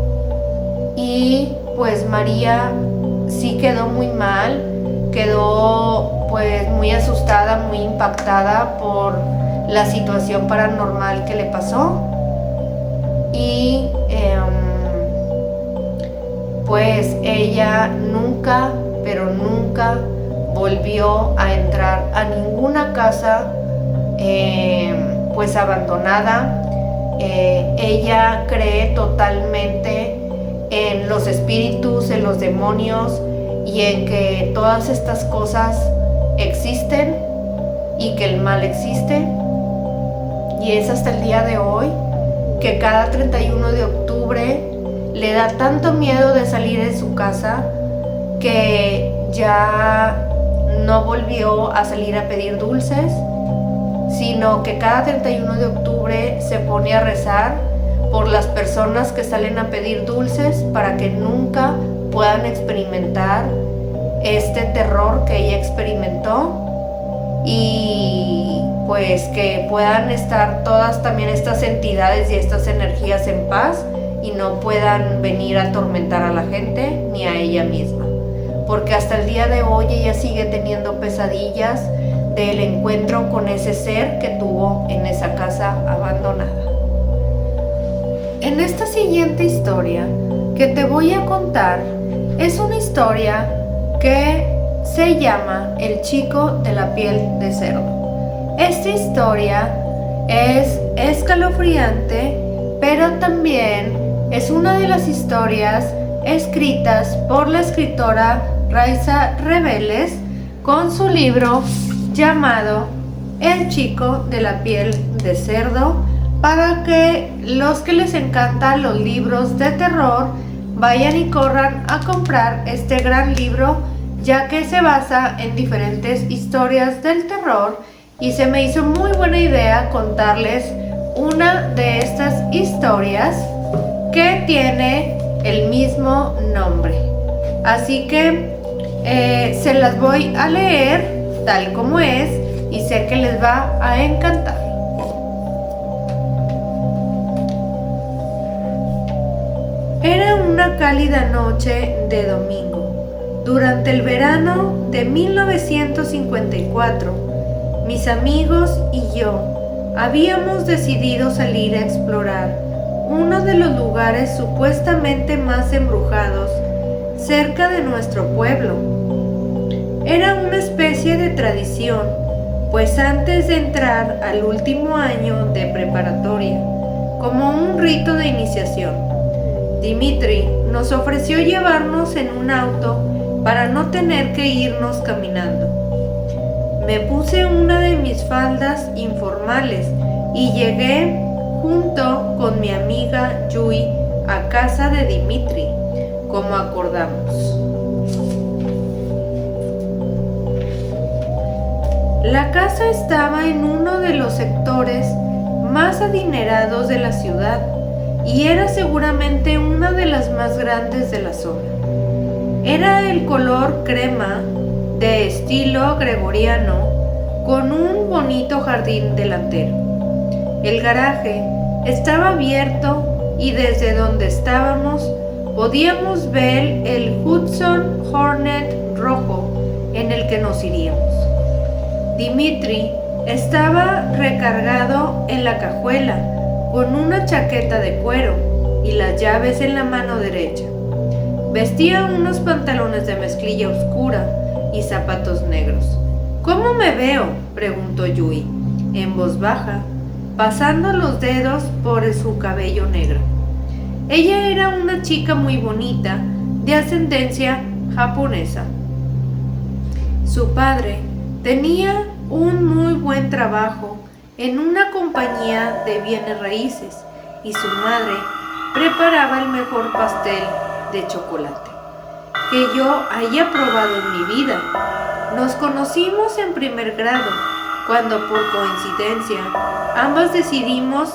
y pues María sí quedó muy mal, quedó pues muy asustada, muy impactada por la situación paranormal que le pasó y pues ella nunca, pero nunca volvió a entrar a ninguna casa pues abandonada. Ella cree totalmente en los espíritus, en los demonios y en que todas estas cosas existen y que el mal existe. Y es hasta el día de hoy que cada 31 de octubre le da tanto miedo de salir de su casa que ya no volvió a salir a pedir dulces, sino que cada 31 de octubre se pone a rezar por las personas que salen a pedir dulces para que nunca puedan experimentar este terror que ella experimentó y pues que puedan estar todas también estas entidades y estas energías en paz y no puedan venir a atormentar a la gente ni a ella misma, porque hasta el día de hoy ella sigue teniendo pesadillas del encuentro con ese ser que tuvo en esa casa abandonada. En esta siguiente historia que te voy a contar es una historia que se llama El chico de la piel de cerdo. Esta historia Es escalofriante, pero también es una de las historias escritas por la escritora Raiza Rebeles con su libro llamado El chico de la piel de cerdo, para que los que les encantan los libros de terror vayan y corran a comprar este gran libro, ya que se basa en diferentes historias del terror y se me hizo muy buena idea contarles una de estas historias que tiene el mismo nombre. Así que se las voy a leer tal como es y sé que les va a encantar. Era una cálida noche de domingo, durante el verano de 1954. Mis amigos y yo habíamos decidido salir a explorar uno de los lugares supuestamente más embrujados cerca de nuestro pueblo. Era una especie de tradición, pues antes de entrar al último año de preparatoria, como un rito de iniciación, Dimitri nos ofreció llevarnos en un auto para no tener que irnos caminando. Me puse una de mis faldas informales y llegué junto con mi amiga Yui a casa de Dimitri, como acordamos. La casa estaba en uno de los sectores más adinerados de la ciudad y era seguramente una de las más grandes de la zona. Era el color crema, de estilo gregoriano, con un bonito jardín delantero. El garaje estaba abierto y desde donde estábamos podíamos ver el Hudson Hornet rojo en el que nos iríamos. Dimitri estaba recargado en la cajuela con una chaqueta de cuero y las llaves en la mano derecha. Vestía unos pantalones de mezclilla oscura y zapatos negros. ¿Cómo me veo?, preguntó Yui, en voz baja, pasando los dedos por su cabello negro. Ella era una chica muy bonita, de ascendencia japonesa. Su padre tenía un muy buen trabajo en una compañía de bienes raíces y su madre preparaba el mejor pastel de chocolate que yo haya probado en mi vida. Nos conocimos en primer grado, cuando por coincidencia ambas decidimos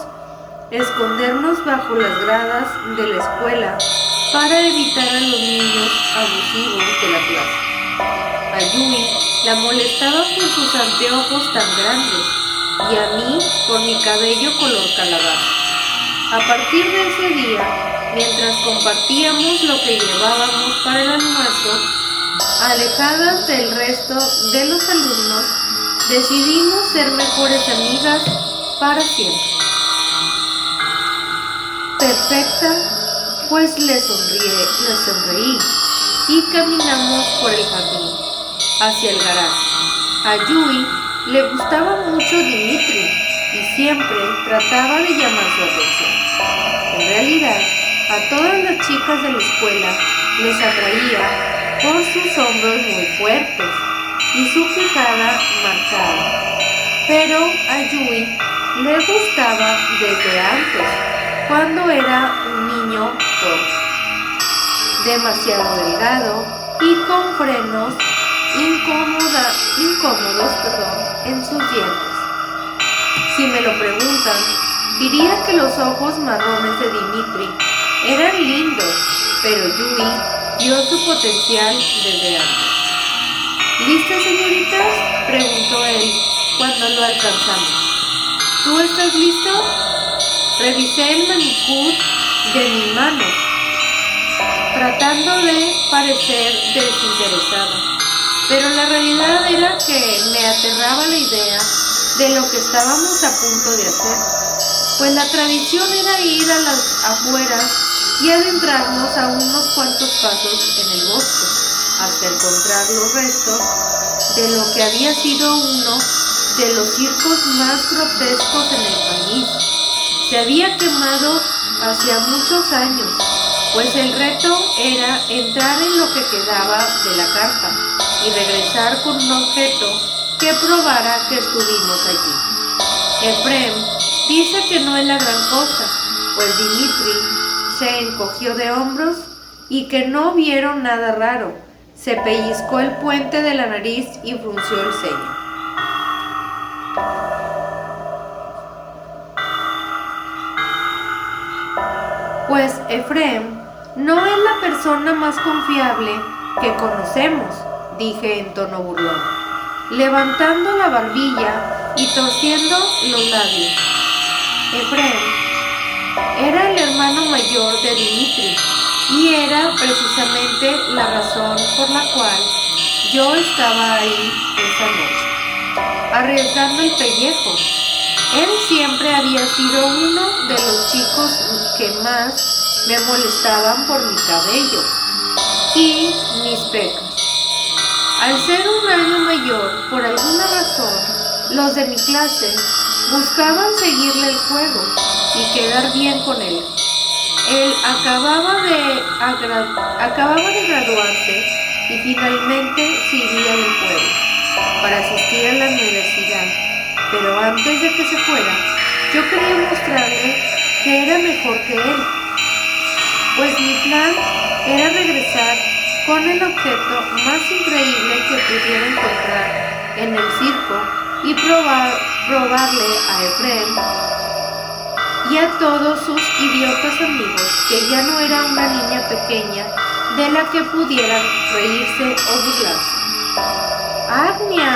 escondernos bajo las gradas de la escuela para evitar a los niños abusivos de la clase. A Yui la molestaba por sus anteojos tan grandes y a mí por mi cabello color calabaza. A partir de ese día, mientras compartíamos lo que llevábamos para el almuerzo, alejadas del resto de los alumnos, decidimos ser mejores amigas para siempre. Perfecta, pues le sonreí y caminamos por el jardín hacia el garaje. A Yui le gustaba mucho Dimitri y siempre trataba de llamar su atención. En realidad, a todas las chicas de la escuela les atraía por sus hombros muy fuertes y su quijada marcada. Pero a Yui le gustaba desde antes, cuando era un niño torpe, demasiado delgado y con frenos incómodos en sus dientes. Si me lo preguntan, diría que los ojos marrones de Dimitri eran lindos, pero Yui vio su potencial desde antes. ¿Listas, señoritas?, preguntó él cuando lo alcanzamos. ¿Tú estás listo? Revisé el manicure de mi mano, tratando de parecer desinteresada, pero la realidad era que me aterraba la idea de lo que estábamos a punto de hacer, pues la tradición era ir a las afueras y adentrarnos a unos cuantos pasos en el bosque, hasta encontrar los restos de lo que había sido uno de los circos más grotescos en el país. Se había quemado hacía muchos años, pues el reto era entrar en lo que quedaba de la carpa y regresar con un objeto que probara que estuvimos allí. Efrem dice que no es la gran cosa, pues Dimitri se encogió de hombros y que no vieron nada raro. Se pellizcó el puente de la nariz y frunció el ceño. Pues Efrem no es la persona más confiable que conocemos, dije en tono burlón, levantando la barbilla y torciendo los labios. Efrem era el hermano mayor de Dimitri y era precisamente la razón por la cual yo estaba ahí esa noche, arriesgando el pellejo. Él siempre había sido uno de los chicos que más me molestaban por mi cabello y mis pecas. Al ser un año mayor, por alguna razón, los de mi clase buscaban seguirle el juego y quedar bien con él. Él acababa de graduarse y finalmente se iría del pueblo para asistir a la universidad. Pero antes de que se fuera, yo quería mostrarle que era mejor que él, pues mi plan era regresar con el objeto más increíble que pudiera encontrar en el circo y probarle a Efrem y a todos sus idiotas amigos que ya no era una niña pequeña de la que pudieran reírse o burlarse. ¡Agnia!,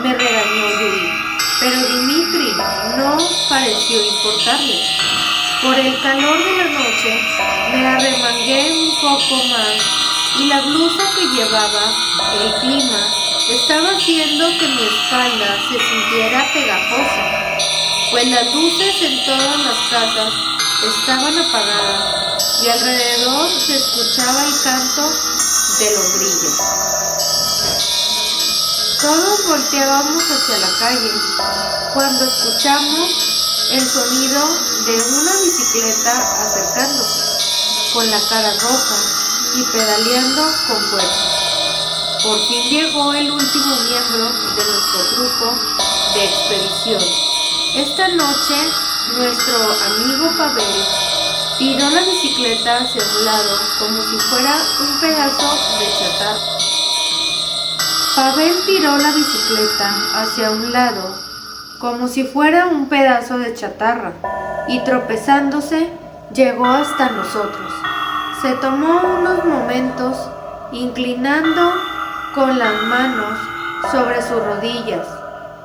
me regañó Yuri. Pero Dimitri no pareció importarle. Por el calor de la noche me arremangué un poco más y la blusa que llevaba, el clima, estaba haciendo que mi espalda se sintiera pegajosa, pues las luces en todas las casas estaban apagadas y alrededor se escuchaba el canto de los grillos. Todos volteábamos hacia la calle cuando escuchamos el sonido de una bicicleta acercándose, con la cara roja y pedaleando con fuerza. Por fin llegó el último miembro de nuestro grupo de expedición. Esta noche, nuestro amigo Pavel tiró la bicicleta hacia un lado como si fuera un pedazo de chatarra. Pavel tiró la bicicleta hacia un lado como si fuera un pedazo de chatarra y tropezándose llegó hasta nosotros. Se tomó unos momentos inclinando con las manos sobre sus rodillas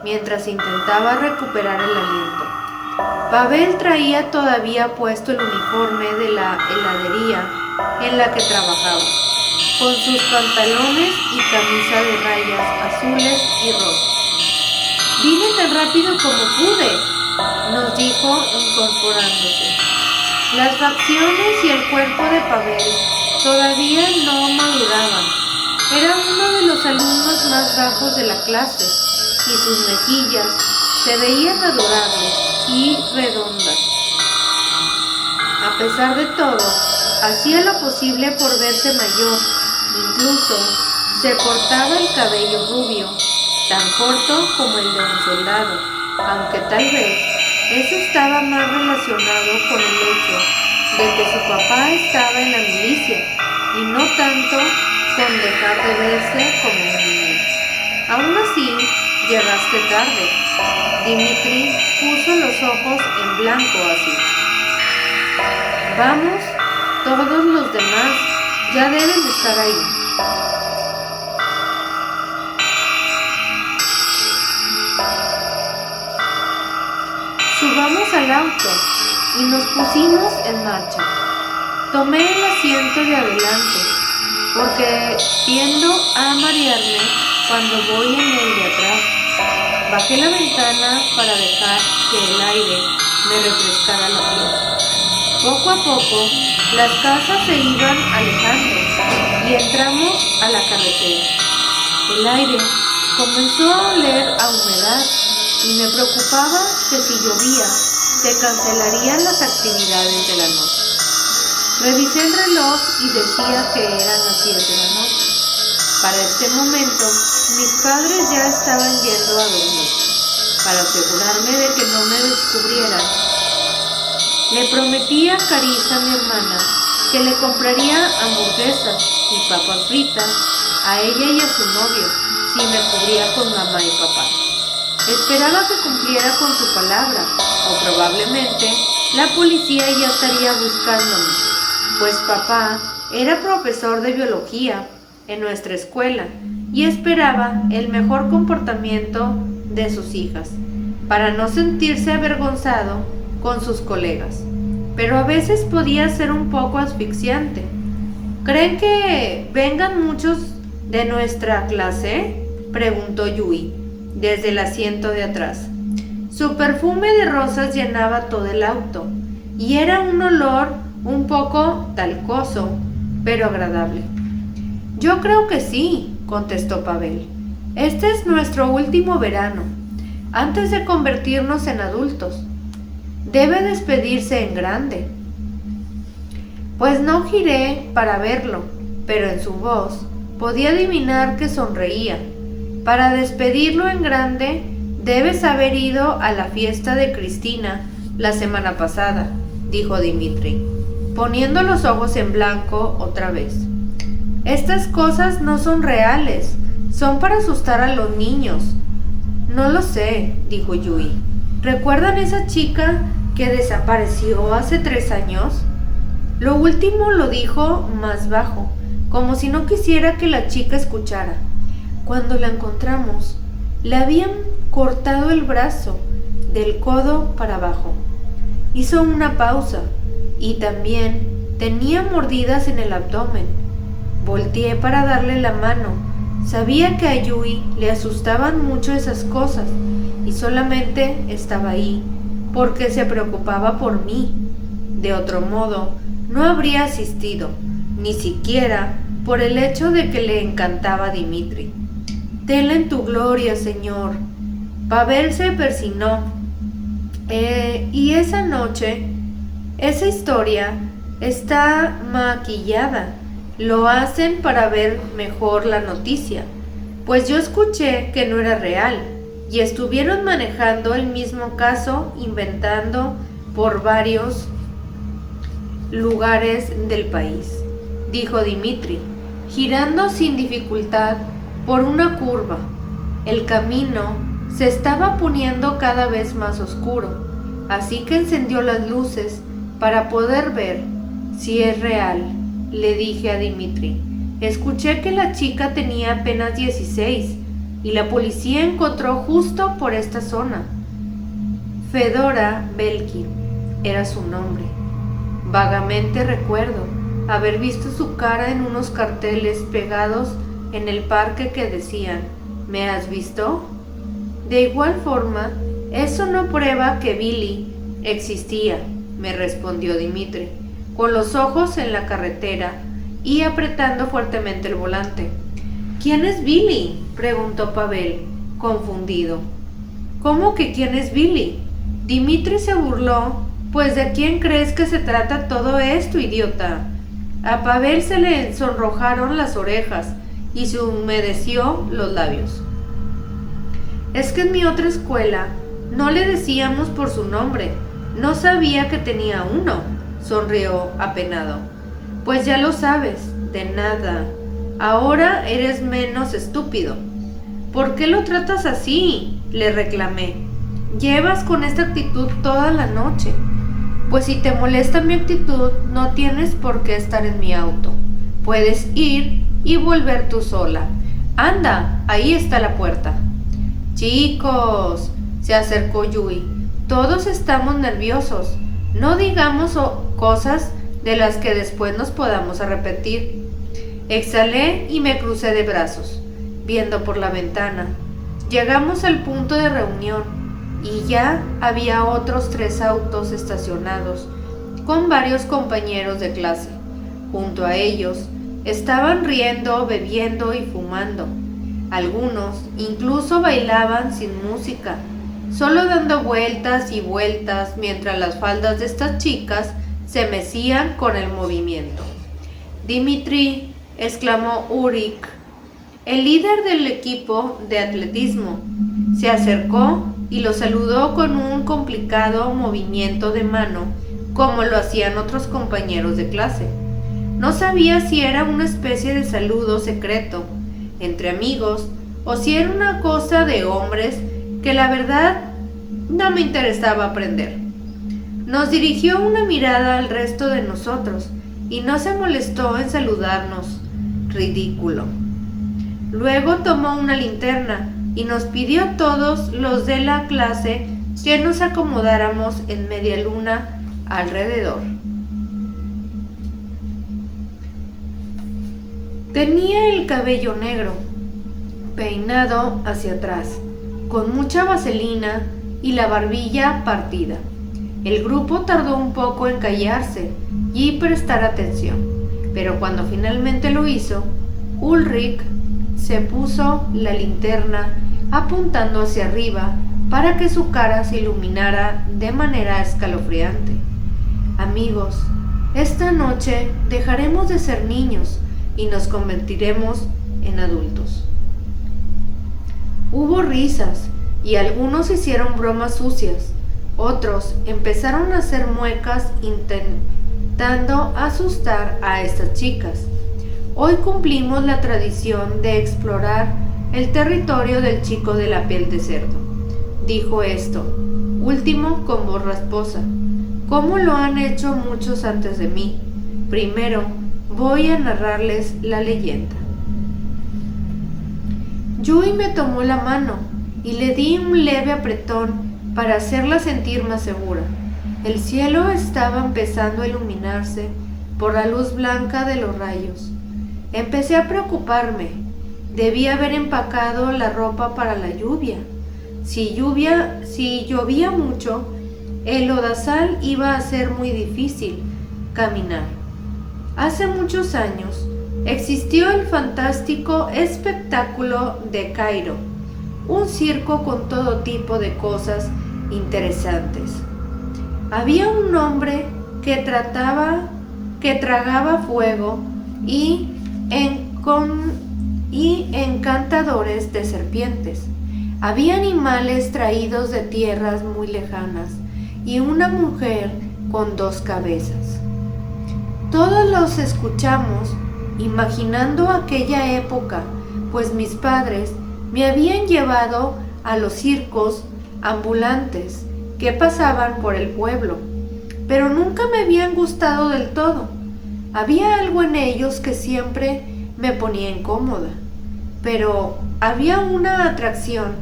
mientras intentaba recuperar el aliento. Pavel traía todavía puesto el uniforme de la heladería en la que trabajaba, con sus pantalones y camisa de rayas azules y rosas. «Vine tan rápido como pude», nos dijo incorporándose. Las facciones y el cuerpo de Pavel todavía no maduraban. Era uno de los alumnos más bajos de la clase y sus mejillas se veían adorables y redondas. A pesar de todo, hacía lo posible por verse mayor. Incluso se cortaba el cabello rubio, tan corto como el de un soldado, aunque tal vez eso estaba más relacionado con el hecho de que su papá estaba en la milicia y no tanto con dejar de verse como un niño. Aún así, llegaste tarde. Dimitri puso los ojos en blanco así. Vamos, todos los demás ya deben estar ahí. Subamos al auto y nos pusimos en marcha. Tomé el asiento de adelante porque tiendo a marearme cuando voy en el de atrás. Bajé la ventana para dejar que el aire me refrescara la piel. Poco a poco, las casas se iban alejando y entramos a la carretera. El aire comenzó a oler a humedad me preocupaba que si llovía, se cancelarían las actividades de la noche. Revisé el reloj y decía que eran las 10 de la noche. Para este momento, mis padres ya estaban yendo a dormir. Para asegurarme de que no me descubrieran, le prometí a Carissa, mi hermana, que le compraría hamburguesas y papas fritas a ella y a su novio si me cubría con mamá y papá. Esperaba que cumpliera con su palabra, o probablemente la policía ya estaría buscándome, pues papá era profesor de biología en nuestra escuela y esperaba el mejor comportamiento de sus hijas, para no sentirse avergonzado con sus colegas. Pero a veces podía ser un poco asfixiante. ¿Creen que vengan muchos de nuestra clase?, preguntó Yui desde el asiento de atrás. Su perfume de rosas llenaba todo el auto y era un olor un poco talcoso, pero agradable. Yo creo que sí, contestó Pavel. Este es nuestro último verano, antes de convertirnos en adultos. Debe despedirse en grande. Pues no giré para verlo, pero en su voz podía adivinar que sonreía. Para despedirlo en grande, debes haber ido a la fiesta de Cristina la semana pasada, dijo Dimitri, poniendo los ojos en blanco otra vez. Estas cosas no son reales, son para asustar a los niños. No lo sé, dijo Yui. ¿Recuerdan esa chica que desapareció hace 3 años? Lo último lo dijo más bajo, como si no quisiera que la chica escuchara. Cuando la encontramos, le habían cortado el brazo del codo para abajo. Hizo una pausa y también tenía mordidas en el abdomen. Volteé para darle la mano. Sabía que a Yui le asustaban mucho esas cosas y solamente estaba ahí porque se preocupaba por mí. De otro modo, no habría asistido, ni siquiera por el hecho de que le encantaba Dimitri. Tenla en tu gloria, Señor. Pavel se persignó. Y esa noche, esa historia está maquillada. Lo hacen para ver mejor la noticia, pues yo escuché que no era real y estuvieron manejando el mismo caso, inventando por varios lugares del país, dijo Dimitri, girando sin dificultad por una curva. El camino se estaba poniendo cada vez más oscuro, así que encendió las luces para poder ver si es real. Le dije a Dimitri, escuché que la chica tenía apenas 16 y la policía encontró justo por esta zona. Fedora Belkin era su nombre. Vagamente recuerdo haber visto su cara en unos carteles pegados en el parque que decían, ¿me has visto? De igual forma, eso no prueba que Billy existía, me respondió Dimitri, con los ojos en la carretera y apretando fuertemente el volante. ¿Quién es Billy?, preguntó Pavel, confundido. ¿Cómo que quién es Billy? Dimitri se burló. Pues ¿de quién crees que se trata todo esto, idiota? A Pavel se le sonrojaron las orejas y se humedeció los labios. Es que en mi otra escuela no le decíamos por su nombre. No sabía que tenía uno, sonrió apenado. Pues ya lo sabes, de nada. Ahora eres menos estúpido. ¿Por qué lo tratas así?, le reclamé. Llevas con esta actitud toda la noche. Pues si te molesta mi actitud, no tienes por qué estar en mi auto. Puedes ir y volver tú sola. Anda, ahí está la puerta. Chicos, se acercó Yui. Todos estamos nerviosos. No digamos cosas de las que después nos podamos arrepentir. Exhalé y me crucé de brazos, viendo por la ventana. Llegamos al punto de reunión y ya había otros 3 autos estacionados con varios compañeros de clase. Junto a ellos estaban riendo, bebiendo y fumando. Algunos incluso bailaban sin música. solo dando vueltas y vueltas mientras las faldas de estas chicas se mecían con el movimiento. «Dimitri», exclamó Ulrich, el líder del equipo de atletismo. Se acercó y lo saludó con un complicado movimiento de mano, como lo hacían otros compañeros de clase. No sabía si era una especie de saludo secreto entre amigos o si era una cosa de hombres que la verdad no me interesaba aprender. Nos dirigió una mirada al resto de nosotros y no se molestó en saludarnos. Ridículo. Luego tomó una linterna y nos pidió a todos los de la clase que nos acomodáramos en media luna alrededor. Tenía el cabello negro, peinado hacia atrás, con mucha vaselina y la barbilla partida. El grupo tardó un poco en callarse y prestar atención, pero cuando finalmente lo hizo, Ulrich se puso la linterna apuntando hacia arriba para que su cara se iluminara de manera escalofriante. Amigos, esta noche dejaremos de ser niños y nos convertiremos en adultos. Hubo risas y algunos hicieron bromas sucias. Otros empezaron a hacer muecas intentando asustar a estas chicas. Hoy cumplimos la tradición de explorar el territorio del chico de la piel de cerdo, dijo esto, último con voz rasposa, como lo han hecho muchos antes de mí. Primero voy a narrarles la leyenda. Yui me tomó la mano y le di un leve apretón para hacerla sentir más segura. El cielo estaba empezando a iluminarse por la luz blanca de los rayos. Empecé a preocuparme. Debía haber empacado la ropa para la lluvia. Si llovía mucho, el lodazal iba a ser muy difícil caminar. Hace muchos años existió el fantástico espectáculo de Cairo, un circo con todo tipo de cosas interesantes. Había un hombre que tragaba fuego y encantadores de serpientes. Había animales traídos de tierras muy lejanas y una mujer con 2 cabezas. Todos los escuchamos imaginando aquella época, pues mis padres me habían llevado a los circos ambulantes que pasaban por el pueblo, pero nunca me habían gustado del todo. Había algo en ellos que siempre me ponía incómoda, pero había una atracción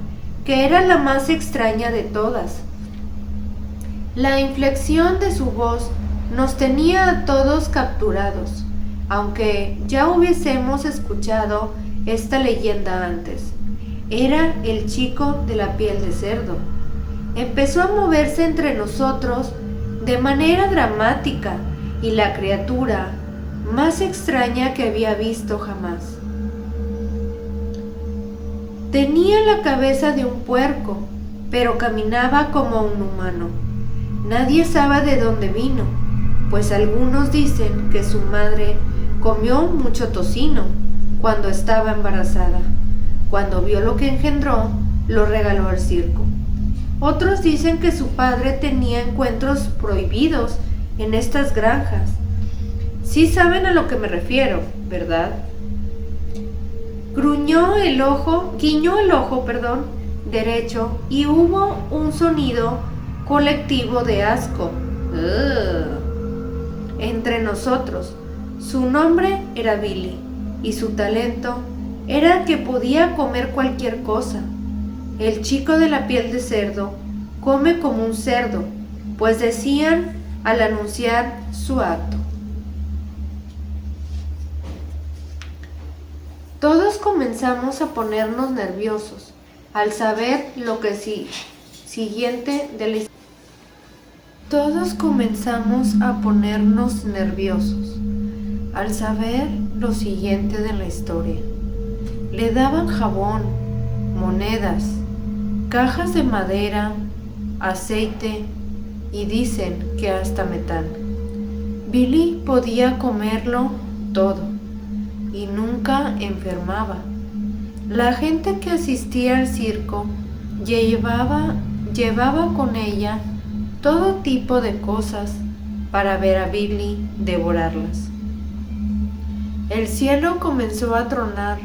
que era la más extraña de todas. La inflexión de su voz nos tenía a todos capturados, aunque ya hubiésemos escuchado esta leyenda antes. Era el chico de la piel de cerdo. Empezó a moverse entre nosotros de manera dramática y la criatura más extraña que había visto jamás. Tenía la cabeza de un puerco, pero caminaba como un humano. Nadie sabe de dónde vino, pues algunos dicen que su madre comió mucho tocino cuando estaba embarazada. Cuando vio lo que engendró, lo regaló al circo. Otros dicen que su padre tenía encuentros prohibidos en estas granjas. Sí saben a lo que me refiero, ¿verdad? Guiñó el ojo derecho y hubo un sonido colectivo de asco. Entre nosotros. Su nombre era Billy y su talento era que podía comer cualquier cosa. El chico de la piel de cerdo come como un cerdo, pues decían al anunciar su acto. Todos comenzamos a ponernos nerviosos al saber lo que siguiente de la historia. Todos comenzamos a ponernos nerviosos al saber lo siguiente de la historia. Le daban jabón, monedas, cajas de madera, aceite y dicen que hasta metal. Billy podía comerlo todo y nunca enfermaba. La gente que asistía al circo llevaba con ella todo tipo de cosas para ver a Billy devorarlas. El cielo comenzó a tronar.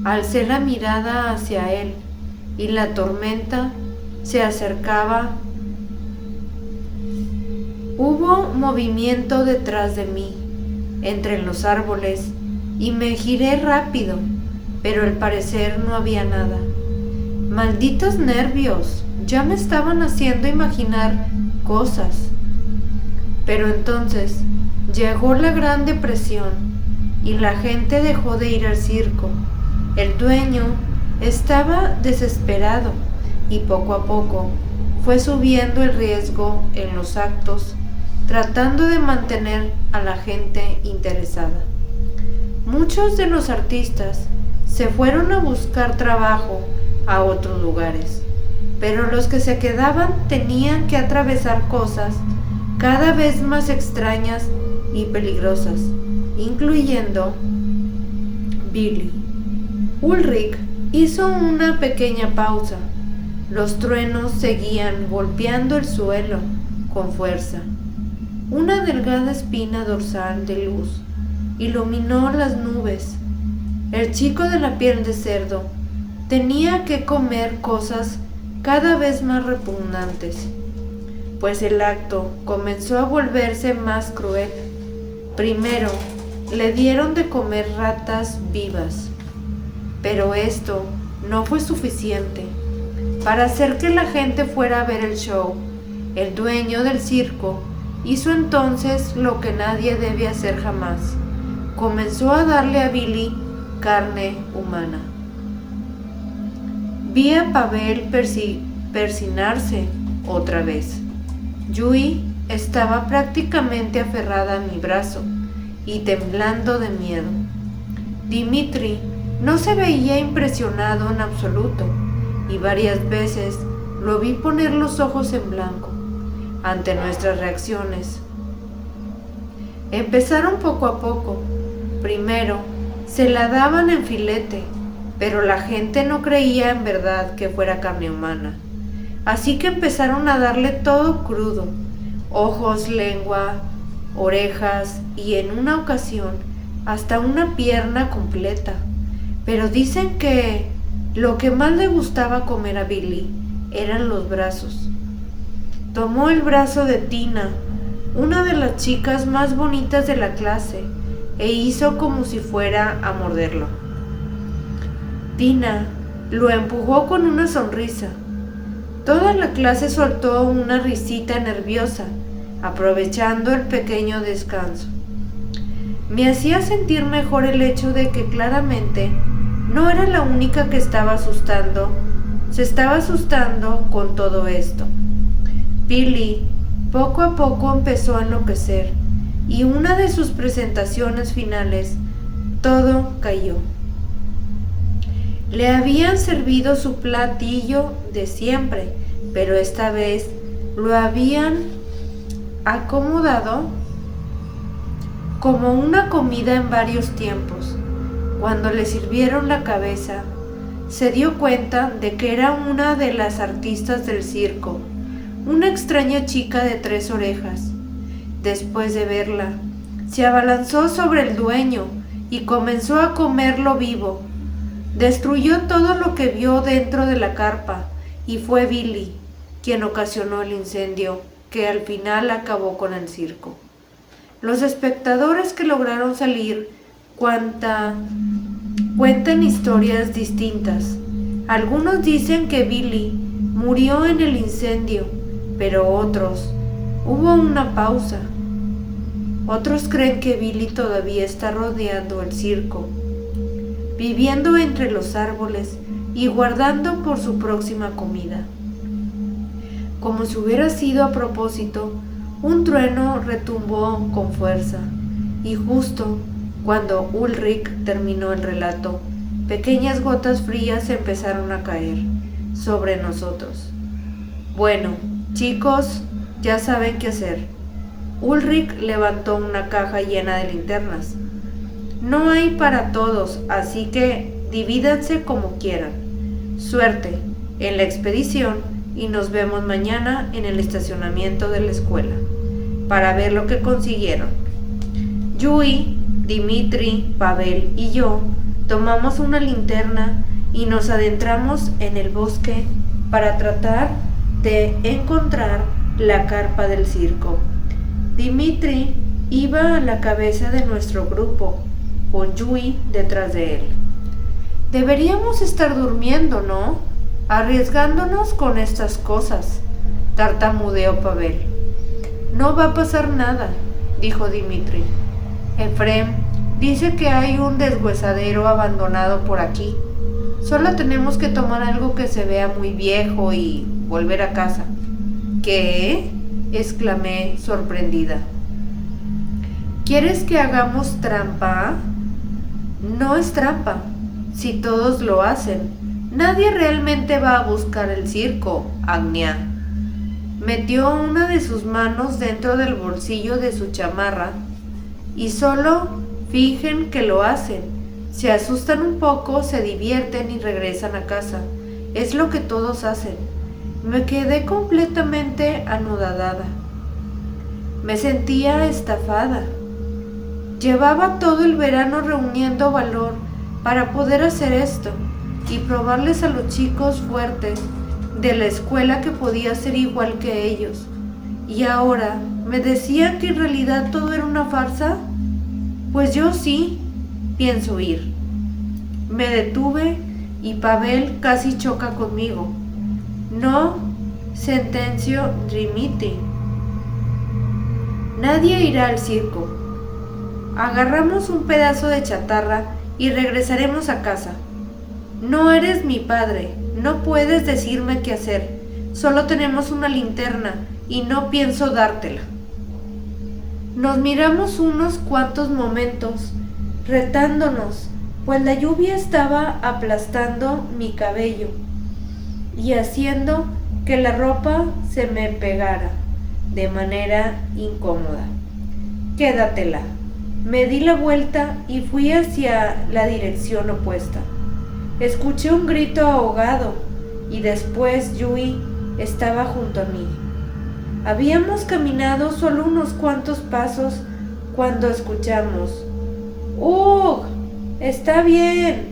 Alcé la mirada hacia él y la tormenta se acercaba. Hubo movimiento detrás de mí, entre los árboles, y me giré rápido, pero al parecer no había nada. Malditos nervios, ya me estaban haciendo imaginar cosas. Pero entonces llegó la Gran Depresión y la gente dejó de ir al circo. El dueño estaba desesperado y poco a poco fue subiendo el riesgo en los actos, tratando de mantener a la gente interesada. Muchos de los artistas se fueron a buscar trabajo a otros lugares, pero los que se quedaban tenían que atravesar cosas cada vez más extrañas y peligrosas, incluyendo Billy. Ulrich hizo una pequeña pausa. Los truenos seguían golpeando el suelo con fuerza. Una delgada espina dorsal de luz iluminó las nubes. El chico de la piel de cerdo tenía que comer cosas cada vez más repugnantes, pues el acto comenzó a volverse más cruel. Primero le dieron de comer ratas vivas, pero esto no fue suficiente. Para hacer que la gente fuera a ver el show, el dueño del circo hizo entonces lo que nadie debe hacer jamás. Comenzó a darle a Billy carne humana. Vi a Pavel persignarse otra vez. Yui estaba prácticamente aferrada a mi brazo y temblando de miedo. Dimitri no se veía impresionado en absoluto y varias veces lo vi poner los ojos en blanco ante nuestras reacciones. Empezaron poco a poco. Primero se la daban en filete, pero la gente no creía en verdad que fuera carne humana. Así que empezaron a darle todo crudo: ojos, lengua, orejas y en una ocasión hasta una pierna completa. Pero dicen que lo que más le gustaba comer a Billy eran los brazos. Tomó el brazo de Tina, una de las chicas más bonitas de la clase, e hizo como si fuera a morderlo. Tina lo empujó con una sonrisa. Toda la clase soltó una risita nerviosa, aprovechando el pequeño descanso. Me hacía sentir mejor el hecho de que claramente no era la única que se estaba asustando con todo esto. Billy poco a poco empezó a enloquecer y una de sus presentaciones finales todo cayó. Le habían servido su platillo de siempre, pero esta vez lo habían acomodado como una comida en varios tiempos. Cuando le sirvieron la cabeza, se dio cuenta de que era una de las artistas del circo, una extraña chica de 3 orejas. Después de verla, se abalanzó sobre el dueño y comenzó a comerlo vivo. Destruyó todo lo que vio dentro de la carpa y fue Billy quien ocasionó el incendio que al final acabó con el circo. Los espectadores que lograron salir cuentan historias distintas. Algunos dicen que Billy murió en el incendio, pero otros, hubo una pausa. Otros creen que Billy todavía está rodeando el circo, viviendo entre los árboles y guardando por su próxima comida. Como si hubiera sido a propósito, un trueno retumbó con fuerza, y justo cuando Ulrich terminó el relato, pequeñas gotas frías empezaron a caer. sobre nosotros. Bueno, chicos, ya saben qué hacer. Ulrich levantó una caja llena de linternas. No hay para todos, así que divídanse como quieran. Suerte en la expedición y nos vemos mañana en el estacionamiento de la escuela para ver lo que consiguieron. Yui, Dimitri, Pavel y yo tomamos una linterna y nos adentramos en el bosque para tratar de encontrar la carpa del circo. Dimitri iba a la cabeza de nuestro grupo, con Yui detrás de él. Deberíamos estar durmiendo, ¿no? Arriesgándonos con estas cosas, tartamudeó Pavel. No va a pasar nada, dijo Dimitri. Efrem dice que hay un deshuesadero abandonado por aquí. Solo tenemos que tomar algo que se vea muy viejo y volver a casa. ¿Qué? Exclamé sorprendida. ¿Quieres que hagamos trampa? No es trampa, si todos lo hacen. Nadie realmente va a buscar el circo, Agnia. Metió una de sus manos dentro del bolsillo de su chamarra y solo fingen que lo hacen. Se asustan un poco, se divierten y regresan a casa. Es lo que todos hacen. Me quedé completamente anodadada. Me sentía estafada. Llevaba todo el verano reuniendo valor para poder hacer esto y probarles a los chicos fuertes de la escuela que podía ser igual que ellos. Y ahora me decían que en realidad todo era una farsa. Pues yo sí pienso ir. Me detuve y Pavel casi choca conmigo. No, sentenció Dimitri. Nadie irá al circo. Agarramos un pedazo de chatarra y regresaremos a casa. No eres mi padre, no puedes decirme qué hacer. Solo tenemos una linterna y no pienso dártela. Nos miramos unos cuantos momentos, retándonos, pues la lluvia estaba aplastando mi cabello y haciendo que la ropa se me pegara de manera incómoda. Quédatela. Me di la vuelta y fui hacia la dirección opuesta. Escuché un grito ahogado y después Yui estaba junto a mí. Habíamos caminado solo unos cuantos pasos cuando escuchamos ¡Ugh! ¡Está bien!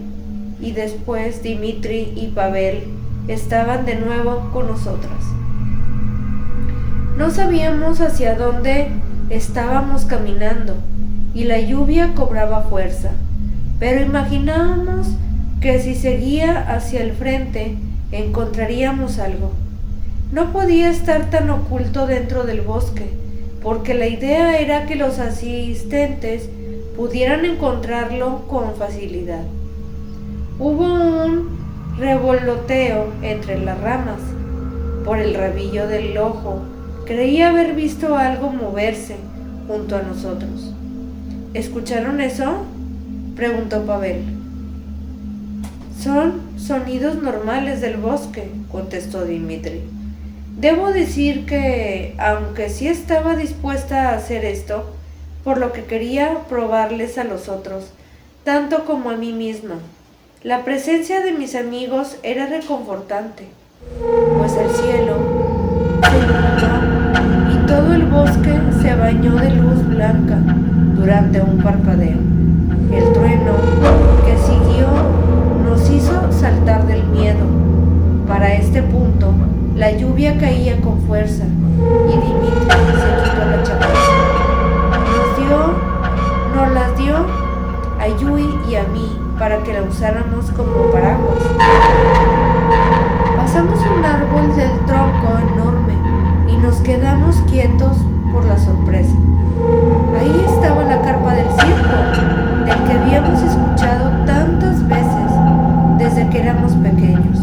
Y después Dimitri y Pavel estaban de nuevo con nosotras. No sabíamos hacia dónde estábamos caminando y la lluvia cobraba fuerza, pero imaginábamos que si seguía hacia el frente encontraríamos algo. No podía estar tan oculto dentro del bosque, porque la idea era que los asistentes pudieran encontrarlo con facilidad. Hubo un revoloteo entre las ramas. Por el rabillo del ojo, creí haber visto algo moverse junto a nosotros. ¿Escucharon eso?, preguntó Pavel. Son sonidos normales del bosque, contestó Dimitri. Debo decir que, aunque sí estaba dispuesta a hacer esto, por lo que quería probarles a los otros, tanto como a mí misma, la presencia de mis amigos era reconfortante, pues el cielo se iluminó y todo el bosque se bañó de luz blanca durante un parpadeo. El trueno que siguió nos hizo saltar del miedo. Para este punto, la lluvia caía con fuerza y Dimitri se quitó la chaqueta. Nos las dio a Yui y a mí para que la usáramos como paraguas. Pasamos un árbol del tronco enorme y nos quedamos quietos por la sorpresa. Ahí estaba la carpa del circo, del que habíamos escuchado tantas veces desde que éramos pequeños,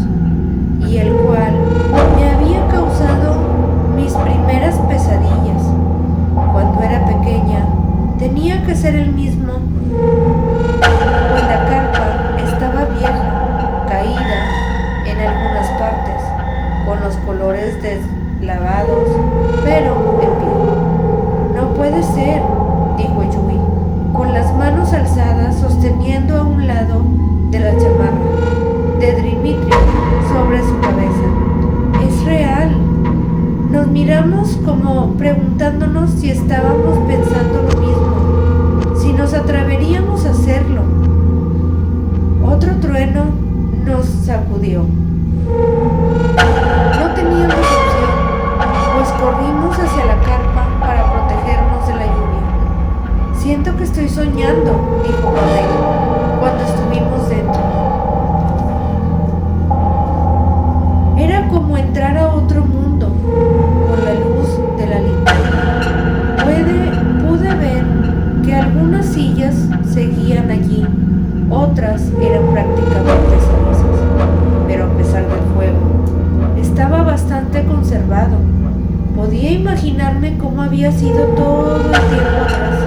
y el cual me había causado mis primeras pesadillas. Cuando era pequeña, tenía que ser el mismo, pues la carpa estaba vieja, caída en algunas partes, flores deslavados, pero en pie. No puede ser, dijo Yui, con las manos alzadas sosteniendo a un lado de la chamarra de Dimitri sobre su cabeza. Es real. Nos miramos como preguntándonos si estábamos pensando lo mismo, si nos atreveríamos a hacerlo. Otro trueno nos sacudió. No teníamos opción, pues corrimos hacia la carpa para protegernos de la lluvia. Siento que estoy soñando, dijo Pavel, cuando estuvimos dentro. Era como entrar a otro mundo con la luz de la linterna. Pude ver que algunas sillas seguían allí, otras eran prácticamente cenizas, pero a pesar del fuego, estaba bastante conservado. Podía imaginarme cómo había sido todo el tiempo atrás,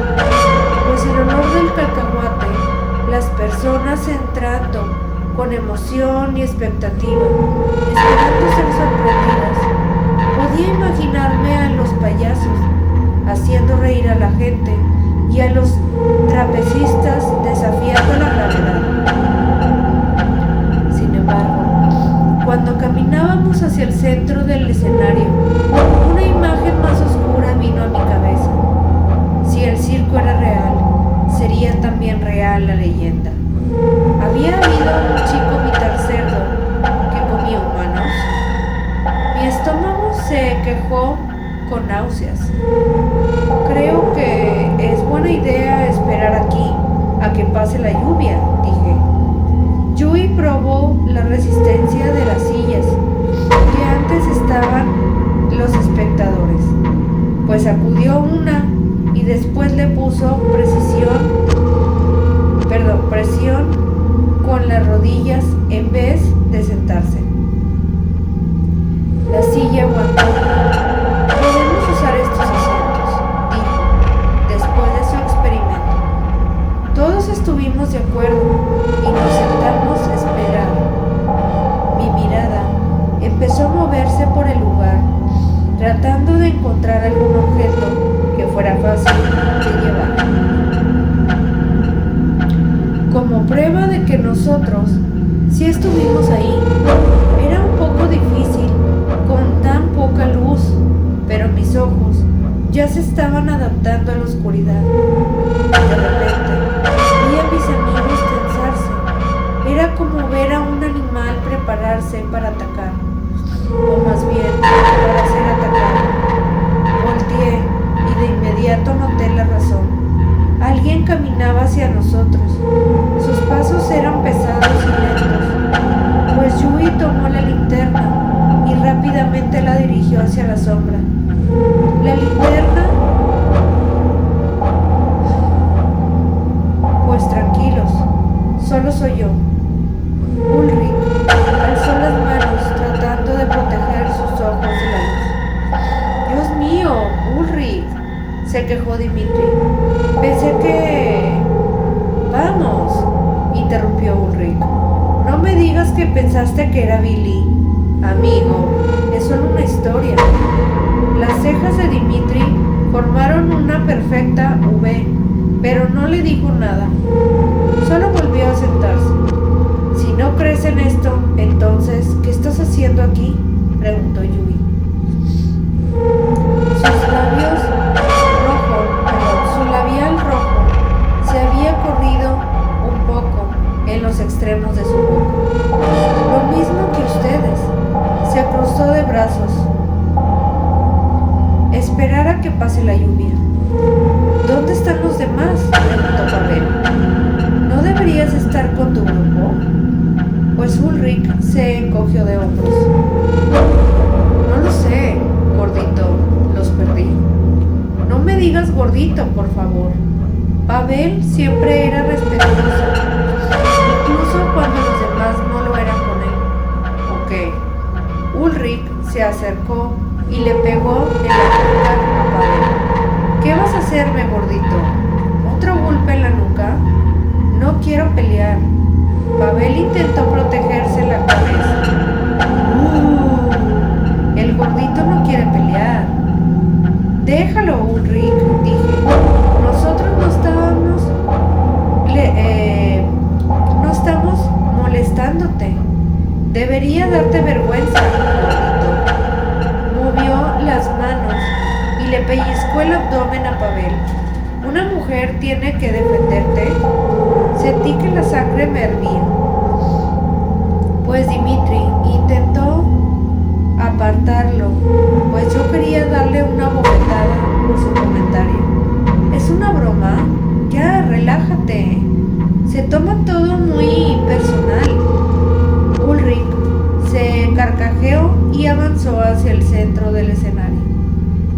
pues en honor del cacahuate, las personas entrando con emoción y expectativa, esperando ser sorprendidas. Podía imaginarme a los payasos haciendo reír a la gente y a los trapecistas desafiando la gravedad. Sin embargo, cuando caminábamos hacia el centro del escenario, una imagen más oscura vino a mi cabeza. Si el circo era real, sería también real la leyenda. ¿Había habido un chico mitad cerdo que comía humanos? Mi estómago se quejó con náuseas. Creo que es buena idea esperar aquí a que pase la lluvia, dije. Yui probó la resistencia de las sillas que antes estaban los espectadores, pues sacudió una y después le puso presión con las rodillas en vez de sentarse. La silla aguantó. Podemos usar estos asientos, dijo, después de su experimento. Todos estuvimos de acuerdo y nos sentamos a esperar. Mi mirada empezó a moverse por el lugar, tratando de encontrar algún objeto que fuera fácil de llevar. Como prueba de que nosotros sí estuvimos ahí. Era un poco difícil con tan poca luz, pero mis ojos ya se estaban adaptando a la oscuridad. De repente vi a mis amigos tensarse. Era como ver a un animal prepararse para atacar, o más bien para ser atacado. Volteé y de inmediato noté la razón. Alguien caminaba hacia nosotros. Sus pasos eran pesados y lentos, pues Yui tomó la linterna y rápidamente la dirigió hacia la sombra. La linterna... Pues tranquilos, solo soy yo. Ulrich alzó las manos tratando de proteger sus ojos de la luz. ¡Dios mío, Ulrich!, se quejó Dimitri. Pensé que... Vamos, interrumpió Ulrich. No me digas que pensaste que era Billy. Amigo, es solo una historia. Las cejas de Dimitri formaron una perfecta V, pero no le dijo nada. Solo volvió a sentarse. Si no crees en esto, entonces, ¿qué estás haciendo aquí?, preguntó Yui. Su labial rojo se había corrido un poco en los extremos de su boca. Lo mismo que ustedes. Se cruzó de brazos. Esperar a que pase la lluvia. ¿Dónde están los demás?, preguntó Pavel. ¿No deberías estar con tu grupo? Pues Ulrich se encogió de hombros. No lo sé, gordito, los perdí. No me digas gordito, por favor. Pavel siempre era respetuoso, incluso cuando los demás no lo eran con él. Ok. Ulrich se acercó y le pegó en la nuca a Pavel. ¿Qué vas a hacerme, gordito? ¿Otro golpe en la nuca? No quiero pelear. Pavel intentó protegerse la cabeza. El El gordito no quiere pelear. Déjalo, Ulrich, dije. Nosotros no estamos molestándote. Debería darte vergüenza, gordito. Movió las manos y le pellizcó el abdomen a Pavel. ¿Una mujer tiene que defenderte? Sentí que la sangre me hervía. Pues Dimitri intentó apartarlo, pues yo quería darle una bofetada por su comentario. ¿Es una broma? Ya, relájate. Se toma todo muy personal. Ulrich se carcajeó y avanzó hacia el centro del escenario.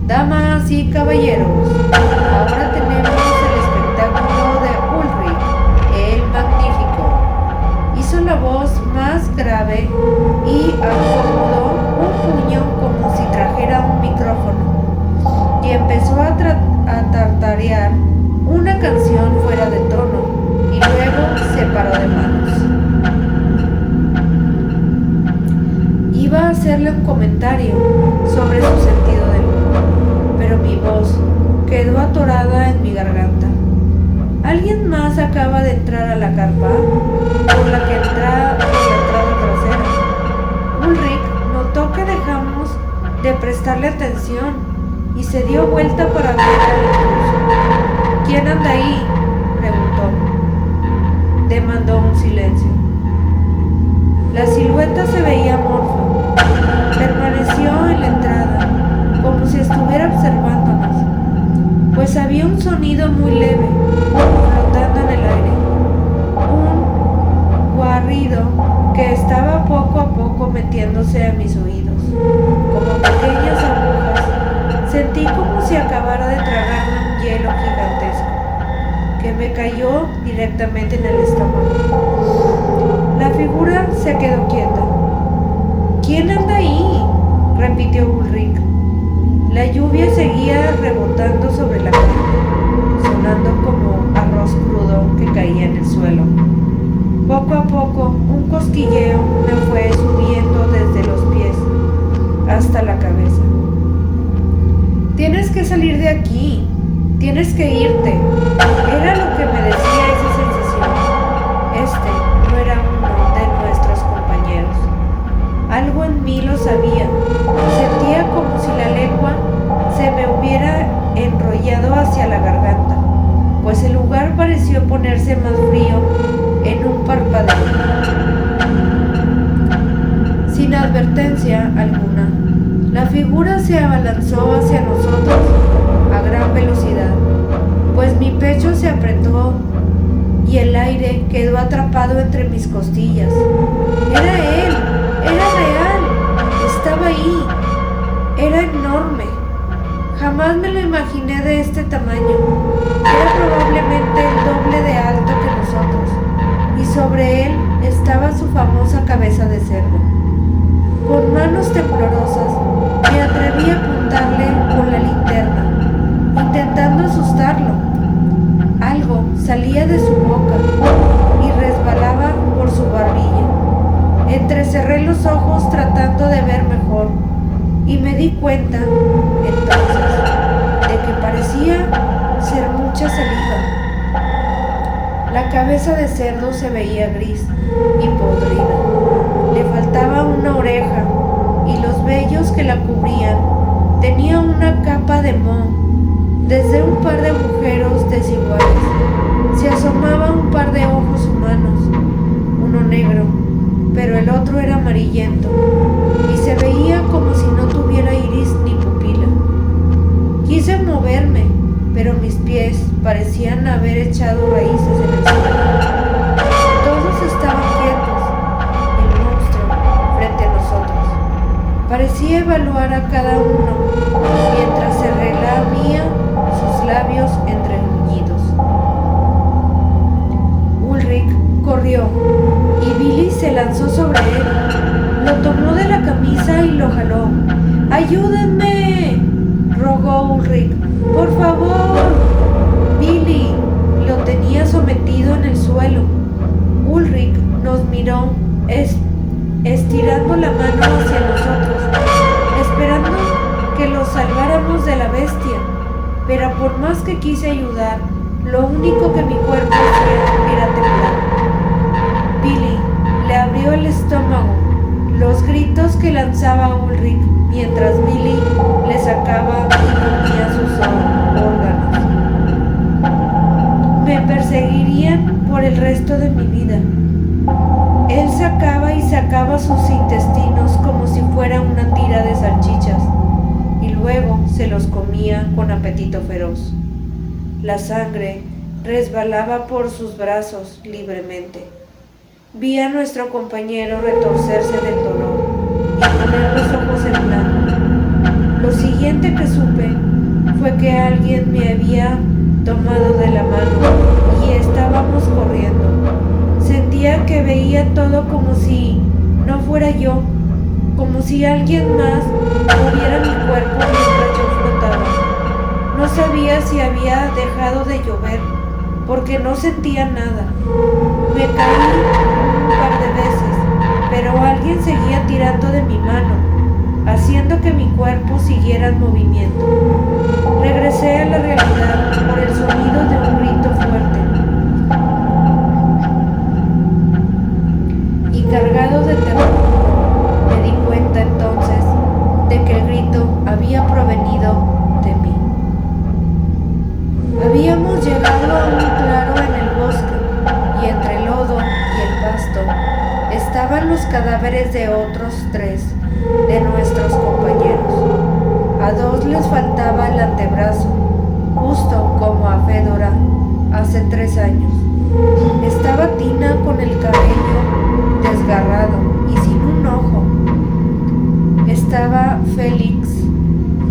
Damas y caballeros, ahora tenemos el espectáculo de Ulrich, el Magnífico. Hizo la voz más grave y acomodó un puño como si trajera un micrófono y empezó a tartarear una canción fuera de tono y luego se paró de manos. Iba a hacerle un comentario sobre su sentido del humor, pero mi voz quedó atorada en mi garganta. ¿Alguien más acaba de entrar a la carpa por la entrada trasera? Ulrich notó que dejamos de prestarle atención y se dio vuelta para ver al intruso. ¿Quién anda ahí?, preguntó. Demandó un silencio. La silueta se veía amorfa. Permaneció en la entrada, como si estuviera observándonos, pues había un sonido muy leve, flotando en el aire. Un guarrido que estaba poco a poco metiéndose a mis oídos, como pequeñas agujas. Sentí como si acabara de tragarme un hielo gigantesco, que me cayó directamente en el estómago. La figura se quedó quieta. ¿Quién anda ahí?, repitió Ulrich. La lluvia seguía rebotando sobre la carne, sonando como arroz crudo que caía en el suelo. Poco a poco, un cosquilleo me fue subiendo desde los pies hasta la cabeza. Tienes que salir de aquí, tienes que irte. Era lo que me decía esa sensación. Este no era uno de nuestros compañeros. Algo en mí lo sabía. Sentía como si la lengua se me hubiera enrollado hacia la garganta, pues el lugar pareció ponerse más frío en un parpadeo. Sin advertencia alguna, la figura se abalanzó hacia nosotros a gran velocidad, pues mi pecho se apretó y el aire quedó atrapado entre mis costillas. Era él, era real, estaba ahí, era enorme. Jamás me lo imaginé de este tamaño. Era probablemente el doble de alto que nosotros, y sobre él estaba su famosa cabeza de cerdo. Con manos temblorosas me atreví a apuntarle con la linterna, intentando asustarlo. Algo salía de su boca y resbalaba por su barbilla. Entrecerré los ojos tratando de ver mejor y me di cuenta entonces de que parecía ser mucha saliva. La cabeza de cerdo se veía gris y podrida. Le faltaba una oreja y los vellos que la cubrían tenía una capa de moho. Desde un par de agujeros desiguales se asomaba un par de ojos humanos, uno negro, pero el otro era amarillento y se veía como si no tuviera iris ni pupila. Quise moverme, pero mis pies parecían haber echado raíces en el suelo. Todos estaban quietos. El monstruo frente a nosotros parecía evaluar a cada uno mientras se relamía sus labios entre gruñidos. Ulrich corrió y Billy se lanzó sobre él. Lo tomó de la camisa y lo jaló. ¡Ayúdenme!, rogó Ulrich. ¡Por favor! Billy lo tenía sometido en el suelo. Ulrich nos miró, estirando la mano hacia nosotros, esperando de la bestia, pero por más que quise ayudar, lo único que mi cuerpo hacía era temblar. Billy le abrió el estómago. Los gritos que lanzaba Ulrich mientras Billy le sacaba y comía sus órganos me perseguirían por el resto de mi vida. Él sacaba y sacaba sus intestinos como si fuera una tira de salchichas y luego se los comía con apetito feroz. La sangre resbalaba por sus brazos libremente. Vi a nuestro compañero retorcerse del dolor y poner los ojos en blanco. Lo siguiente que supe fue que alguien me había tomado de la mano y estábamos corriendo. Sentía que veía todo como si no fuera yo, como si alguien más moviera mi cuerpo mientras yo flotaba. No sabía si había dejado de llover, porque no sentía nada. Me caí un par de veces, pero alguien seguía tirando de mi mano, haciendo que mi cuerpo siguiera en movimiento. Regresé a la realidad por el sonido de un grito fuerte. Y cargado de terror, me di cuenta entonces de que el grito había provenido de mí. Habíamos llegado a un claro en el bosque y entre el lodo y el pasto estaban los cadáveres de otros 3 de nuestros compañeros. A 2 les faltaba el antebrazo, justo como a Fedora hace 3 años. Estaba Tina con el cabello desgarrado y sin un ojo. Estaba Félix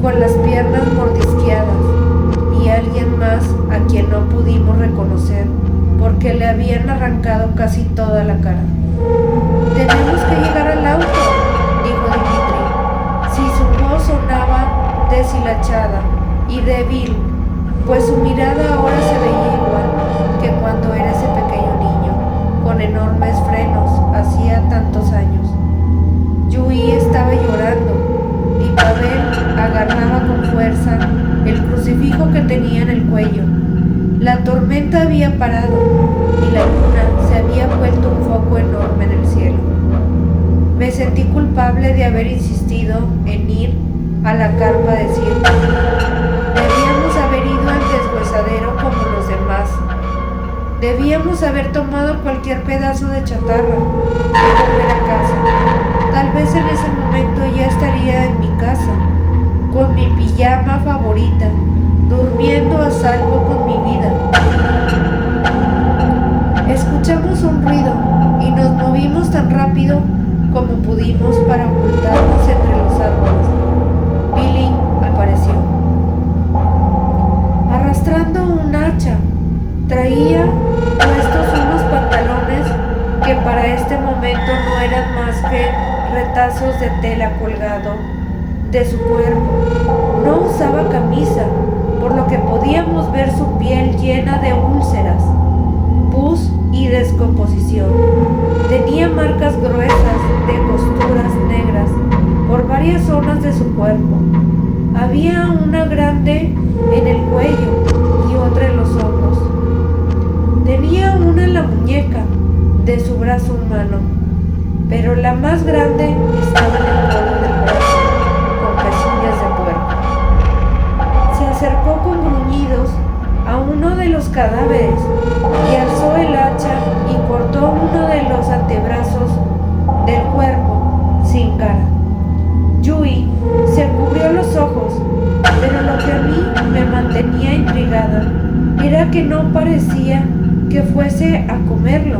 con las piernas mordisqueadas y alguien más a quien no pudimos reconocer porque le habían arrancado casi toda la cara. «Tenemos que llegar al auto», dijo Dimitri. Si su voz sonaba deshilachada y débil, pues su mirada ahora se veía igual que cuando era ese pequeño niño, con enormes frenos, hacía tantos años. Yui estaba llorando y Pavel agarraba con fuerza el crucifijo que tenía en el cuello. La tormenta había parado y la luna se había vuelto un foco enorme en el cielo. Me sentí culpable de haber insistido en ir a la carpa de circo. Debíamos haber ido al deshuesadero como los demás. Debíamos haber tomado cualquier pedazo de chatarra y volver a casa. Tal vez en ese momento ya estaría en mi casa, con mi pijama favorita, durmiendo a salvo con mi vida. Escuchamos un ruido y nos movimos tan rápido como pudimos para ocultarnos entre los árboles. Billy apareció, arrastrando un hacha. Traía puestos unos pantalones que para este momento no eran más que retazos de tela colgado de su cuerpo. No usaba camisa, por lo que podíamos ver su piel llena de úlceras, pus y descomposición. Tenía marcas gruesas de costuras negras por varias zonas de su cuerpo. Había una grande en el cuello y otra en los hombros. Tenía una en la muñeca de su brazo humano, pero la más grande estaba en el codo del brazo, con pezuñas de puerco. Se acercó con gruñidos a uno de los cadáveres y alzó el hacha y cortó uno de los antebrazos del cuerpo sin cara. Yui se cubrió los ojos, pero lo que a mí me mantenía intrigada era que no parecía que fuese a comerlo.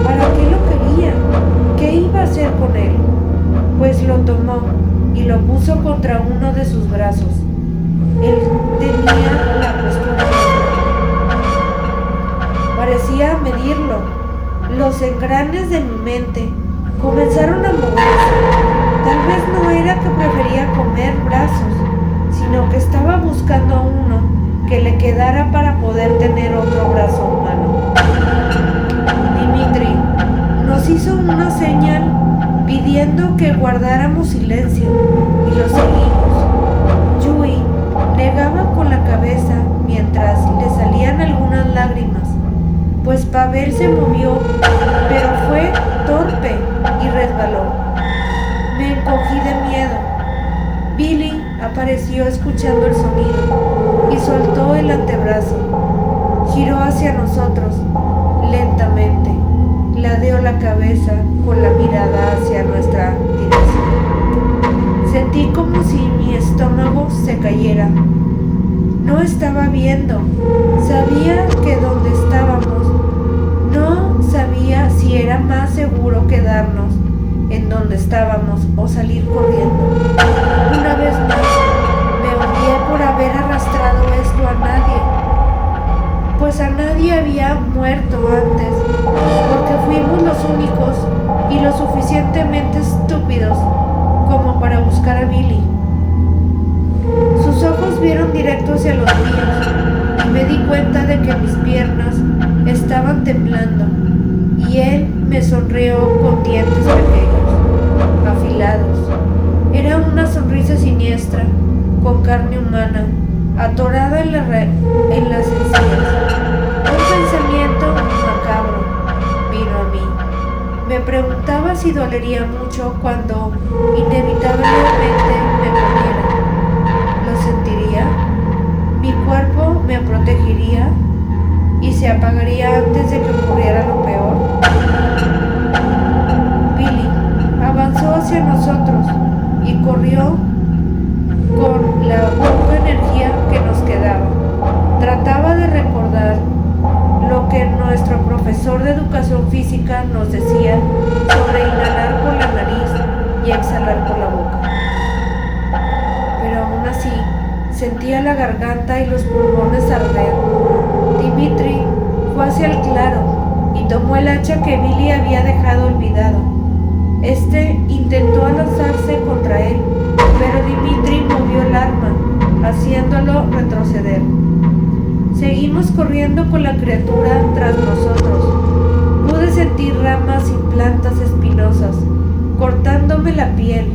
¿Para qué lo quería? ¿Qué iba a hacer con él? Pues lo tomó y lo puso contra uno de sus brazos. Él tenía la postura. Parecía medirlo. Los engranes de mi mente comenzaron a moverse. Tal vez no era que prefería comer brazos, sino que estaba buscando a uno que le quedara para poder tener otro brazo humano. Dimitri nos hizo una señal pidiendo que guardáramos silencio y lo seguimos. Yui Él se movió, pero fue torpe y resbaló. Me encogí de miedo. Billy apareció escuchando el sonido y soltó el antebrazo. Giró hacia nosotros lentamente. Ladeó la cabeza con la mirada hacia nuestra dirección. Sentí como si mi estómago se cayera. No estaba viendo. Sabía que donde estábamos, no sabía si era más seguro quedarnos en donde estábamos o salir corriendo. Una vez más, me odié por haber arrastrado esto a nadie, pues a nadie había muerto antes, porque fuimos los únicos y lo suficientemente estúpidos como para buscar a Billy. Sus ojos vieron directo hacia los míos y me di cuenta de que mis piernas estaban temblando y él me sonrió con dientes pequeños, afilados. Era una sonrisa siniestra, con carne humana, atorada en las encías. Un pensamiento macabro vino a mí. Me preguntaba si dolería mucho cuando inevitablemente me muriera. ¿Lo sentiría? ¿Mi cuerpo me protegería y se apagaría antes de que ocurriera lo peor? Billy avanzó hacia nosotros y corrió con la poca energía que nos quedaba. Trataba de recordar lo que nuestro profesor de educación física nos decía sobre inhalar por la nariz y exhalar por la boca. Pero aún así, sentía la garganta y los pulmones arder. Dimitri fue hacia el claro y tomó el hacha que Billy había dejado olvidado. Este intentó lanzarse contra él, pero Dimitri movió el arma, haciéndolo retroceder. Seguimos corriendo con la criatura tras nosotros. Pude sentir ramas y plantas espinosas, cortándome la piel.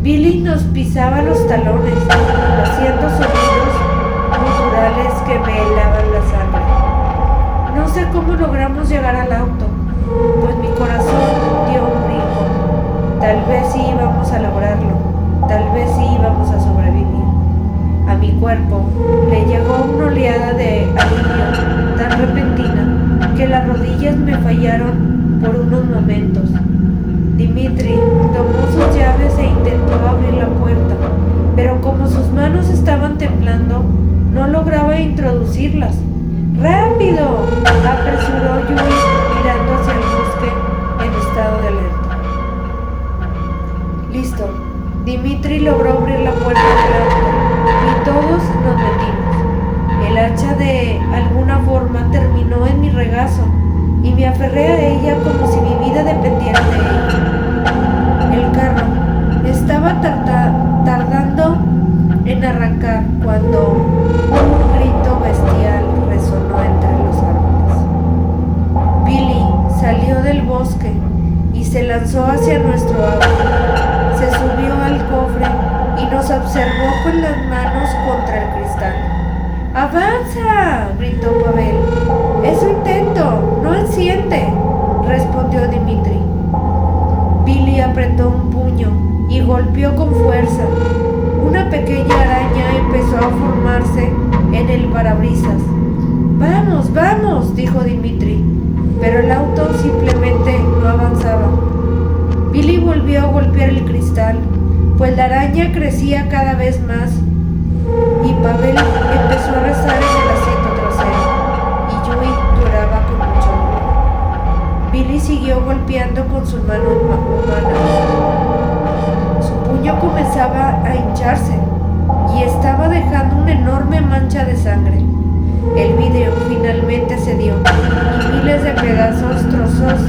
Billy nos pisaba los talones, haciendo sonidos guturales que me helaban la sangre. No sé cómo logramos llegar al auto, pues mi corazón dio un brinco. Tal vez sí íbamos a lograrlo, tal vez sí íbamos a sobrevivir. A mi cuerpo le llegó una oleada de alivio tan repentina que las rodillas me fallaron por unos momentos. Dimitri tomó sus llaves e intentó abrir la puerta, pero como sus manos estaban temblando, no lograba introducirlas. ¡Rápido!, apresuró Yui mirando hacia el bosque en estado de alerta. Listo. Dimitri logró abrir la puerta del auto y todos nos metimos. El hacha de alguna forma terminó en mi regazo y me aferré a ella como si mi vida dependiera de ella. El carro estaba tardando en arrancar cuando un grito bestial resonó entre los árboles. Billy salió del bosque y se lanzó hacia nuestro auto. Se subió al cofre y nos observó con las manos contra el cristal. ¡Avanza!, gritó Pavel. ¡Eso intento! ¡No enciende!, respondió Dimitri. Billy apretó un puño y golpeó con fuerza. Una pequeña araña empezó a formarse en el parabrisas. ¡Vamos, vamos!, dijo Dimitri, pero el auto simplemente no avanzaba. Billy volvió a golpear el cristal, pues la araña crecía cada vez más, y Pavel empezó a rezar en el asiento trasero, y Yui lloraba con mucho dolor. Billy siguió golpeando con su mano humana. Su puño comenzaba a hincharse, y estaba dejando una enorme mancha de sangre. El vidrio finalmente cedió, y miles de trozos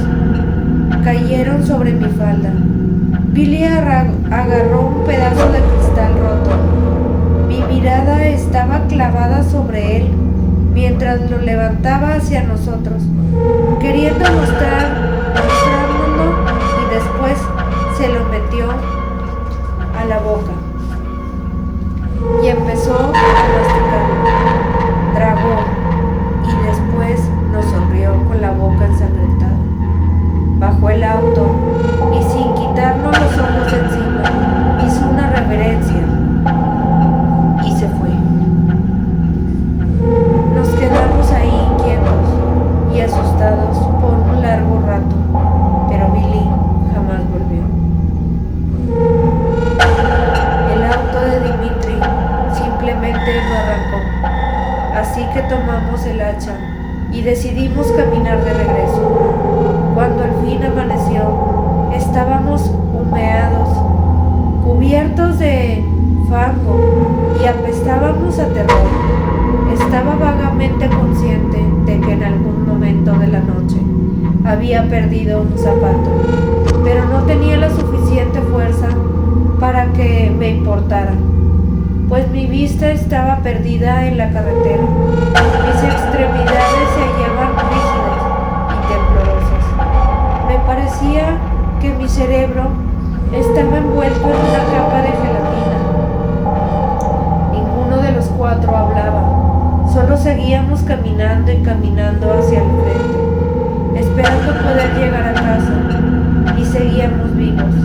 cayeron sobre mi falda. Billy agarró un pedazo de cristal roto. Mi mirada estaba clavada sobre él mientras lo levantaba hacia nosotros, queriendo mostrárnoslo, y después se lo metió a la boca y empezó a masticarlo. Tragó y después nos sonrió con la boca tocó. Así que tomamos el hacha y decidimos caminar de regreso. Cuando al fin amaneció, estábamos humeados, cubiertos de fango y apestábamos a terror. Estaba vagamente consciente de que en algún momento de la noche había perdido un zapato, pero no tenía la suficiente fuerza para que me importara, pues mi vista estaba perdida en la carretera. Mis extremidades se hallaban rígidas y temblorosas. Me parecía que mi cerebro estaba envuelto en una capa de gelatina. Ninguno de los cuatro hablaba, solo seguíamos caminando y caminando hacia el frente, esperando poder llegar a casa, y seguíamos vivos.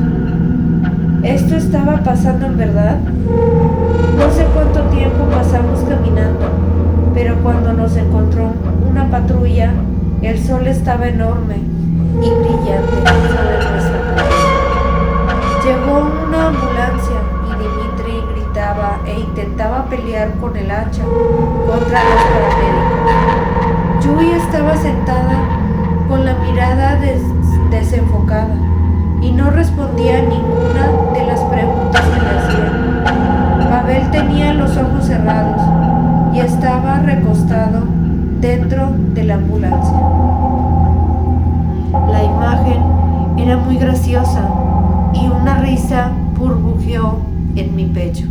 ¿Esto estaba pasando en verdad? No sé cuánto tiempo pasamos caminando, pero cuando nos encontró una patrulla, el sol estaba enorme y brillante sobre nuestra cabeza. Llegó una ambulancia y Dimitri gritaba e intentaba pelear con el hacha contra los paramédicos. Yui estaba sentada con la mirada desenfocada y no respondía a ninguna de las preguntas que le hacían. Pavel tenía los ojos cerrados y estaba recostado dentro de la ambulancia. La imagen era muy graciosa y una risa burbujeó en mi pecho.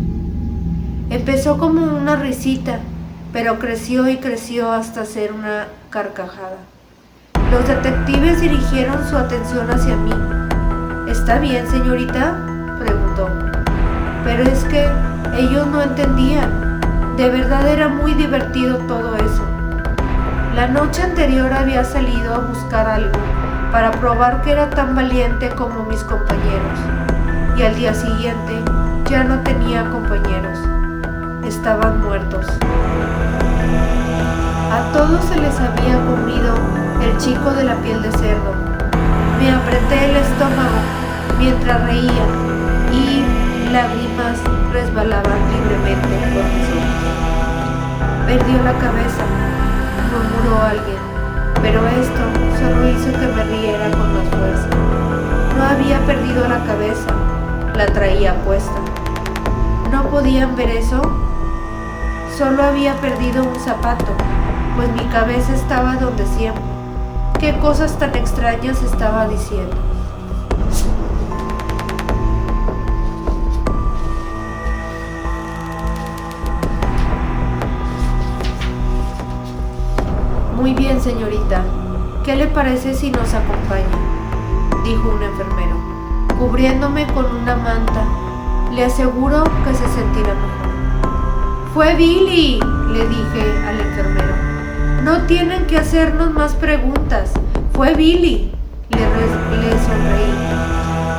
Empezó como una risita, pero creció y creció hasta ser una carcajada. Los detectives dirigieron su atención hacia mí. ¿Está bien, señorita?, preguntó. Pero es que ellos no entendían. De verdad era muy divertido todo eso. La noche anterior había salido a buscar algo para probar que era tan valiente como mis compañeros. Y al día siguiente ya no tenía compañeros. Estaban muertos. A todos se les había comido el chico de la piel de cerdo. Me apreté el estómago mientras reía y lágrimas resbalaban libremente por mis ojos. Perdió la cabeza, murmuró alguien, pero esto solo hizo que me riera con más fuerza. No había perdido la cabeza, la traía puesta. ¿No podían ver eso? Solo había perdido un zapato, pues mi cabeza estaba donde siempre. ¿Qué cosas tan extrañas estaba diciendo? Muy bien, señorita. ¿Qué le parece si nos acompaña?, dijo un enfermero, cubriéndome con una manta. Le aseguro que se sentirá mejor. ¡Fue Billy!, le dije al enfermero. No tienen que hacernos más preguntas. ¡Fue Billy!, le sonreí.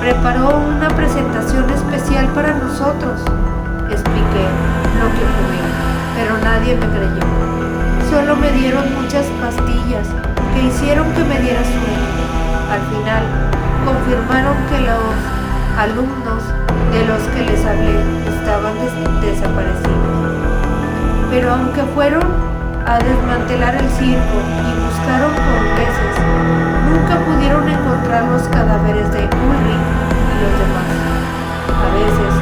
Preparó una presentación especial para nosotros, expliqué lo que ocurrió, pero nadie me creyó. Solo me dieron muchas pastillas que hicieron que me diera sueño. Al final, confirmaron que los alumnos de los que les hablé estaban desaparecidos. Pero aunque fueron a desmantelar el circo y buscaron por meses, nunca pudieron encontrar los cadáveres de Ulrich y los demás. A veces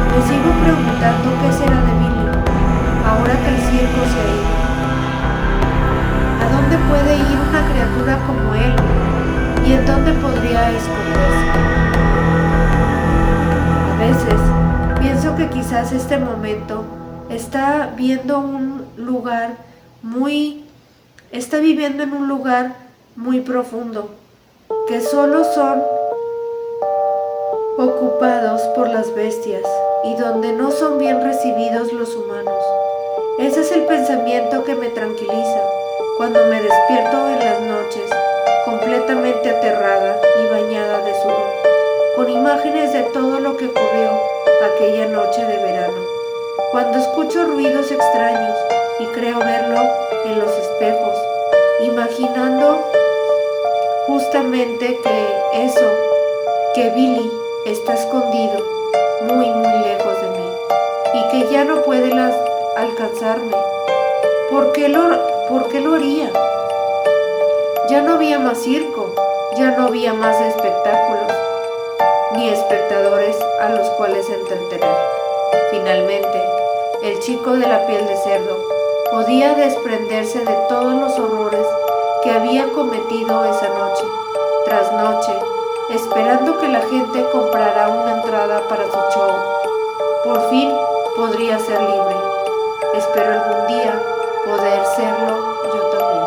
me sigo preguntando qué será de Billy ahora que el circo se ha ido. ¿A dónde puede ir una criatura como él? ¿Y en dónde podría esconderse? A veces pienso que quizás este momento está viviendo en un lugar muy profundo, que solo son ocupados por las bestias y donde no son bien recibidos los humanos. Ese es el pensamiento que me tranquiliza cuando me despierto en las noches, completamente aterrada y bañada de sudor, con imágenes de todo lo que ocurrió aquella noche de verano. Cuando escucho ruidos extraños y creo verlo en los espejos, imaginando justamente que Billy está escondido muy lejos de mí y que ya no puede alcanzarme. ¿Por qué lo haría? Ya no había más circo, ya no había más espectáculos, ni espectadores a los cuales entretener. Finalmente, el chico de la piel de cerdo podía desprenderse de todos los horrores que había cometido esa noche tras noche, esperando que la gente comprara una entrada para su show. Por fin podría ser libre. Espero algún día poder serlo yo también.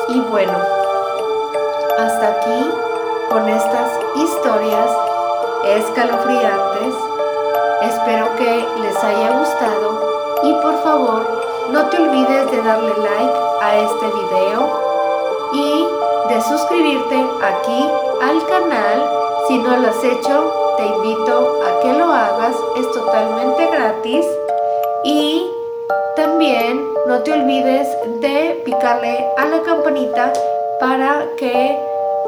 Y bueno, hasta aquí con estas historias escalofriantes. Espero que les haya gustado y por favor no te olvides de darle like a este video y de suscribirte aquí al canal. Si no lo has hecho, te invito a que lo hagas, es totalmente gratis. Y también no te olvides de picarle a la campanita para que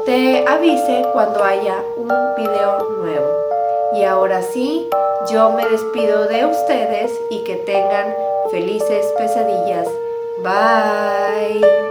te avise cuando haya un video nuevo. Y ahora sí, yo me despido de ustedes y que tengan felices pesadillas. Bye.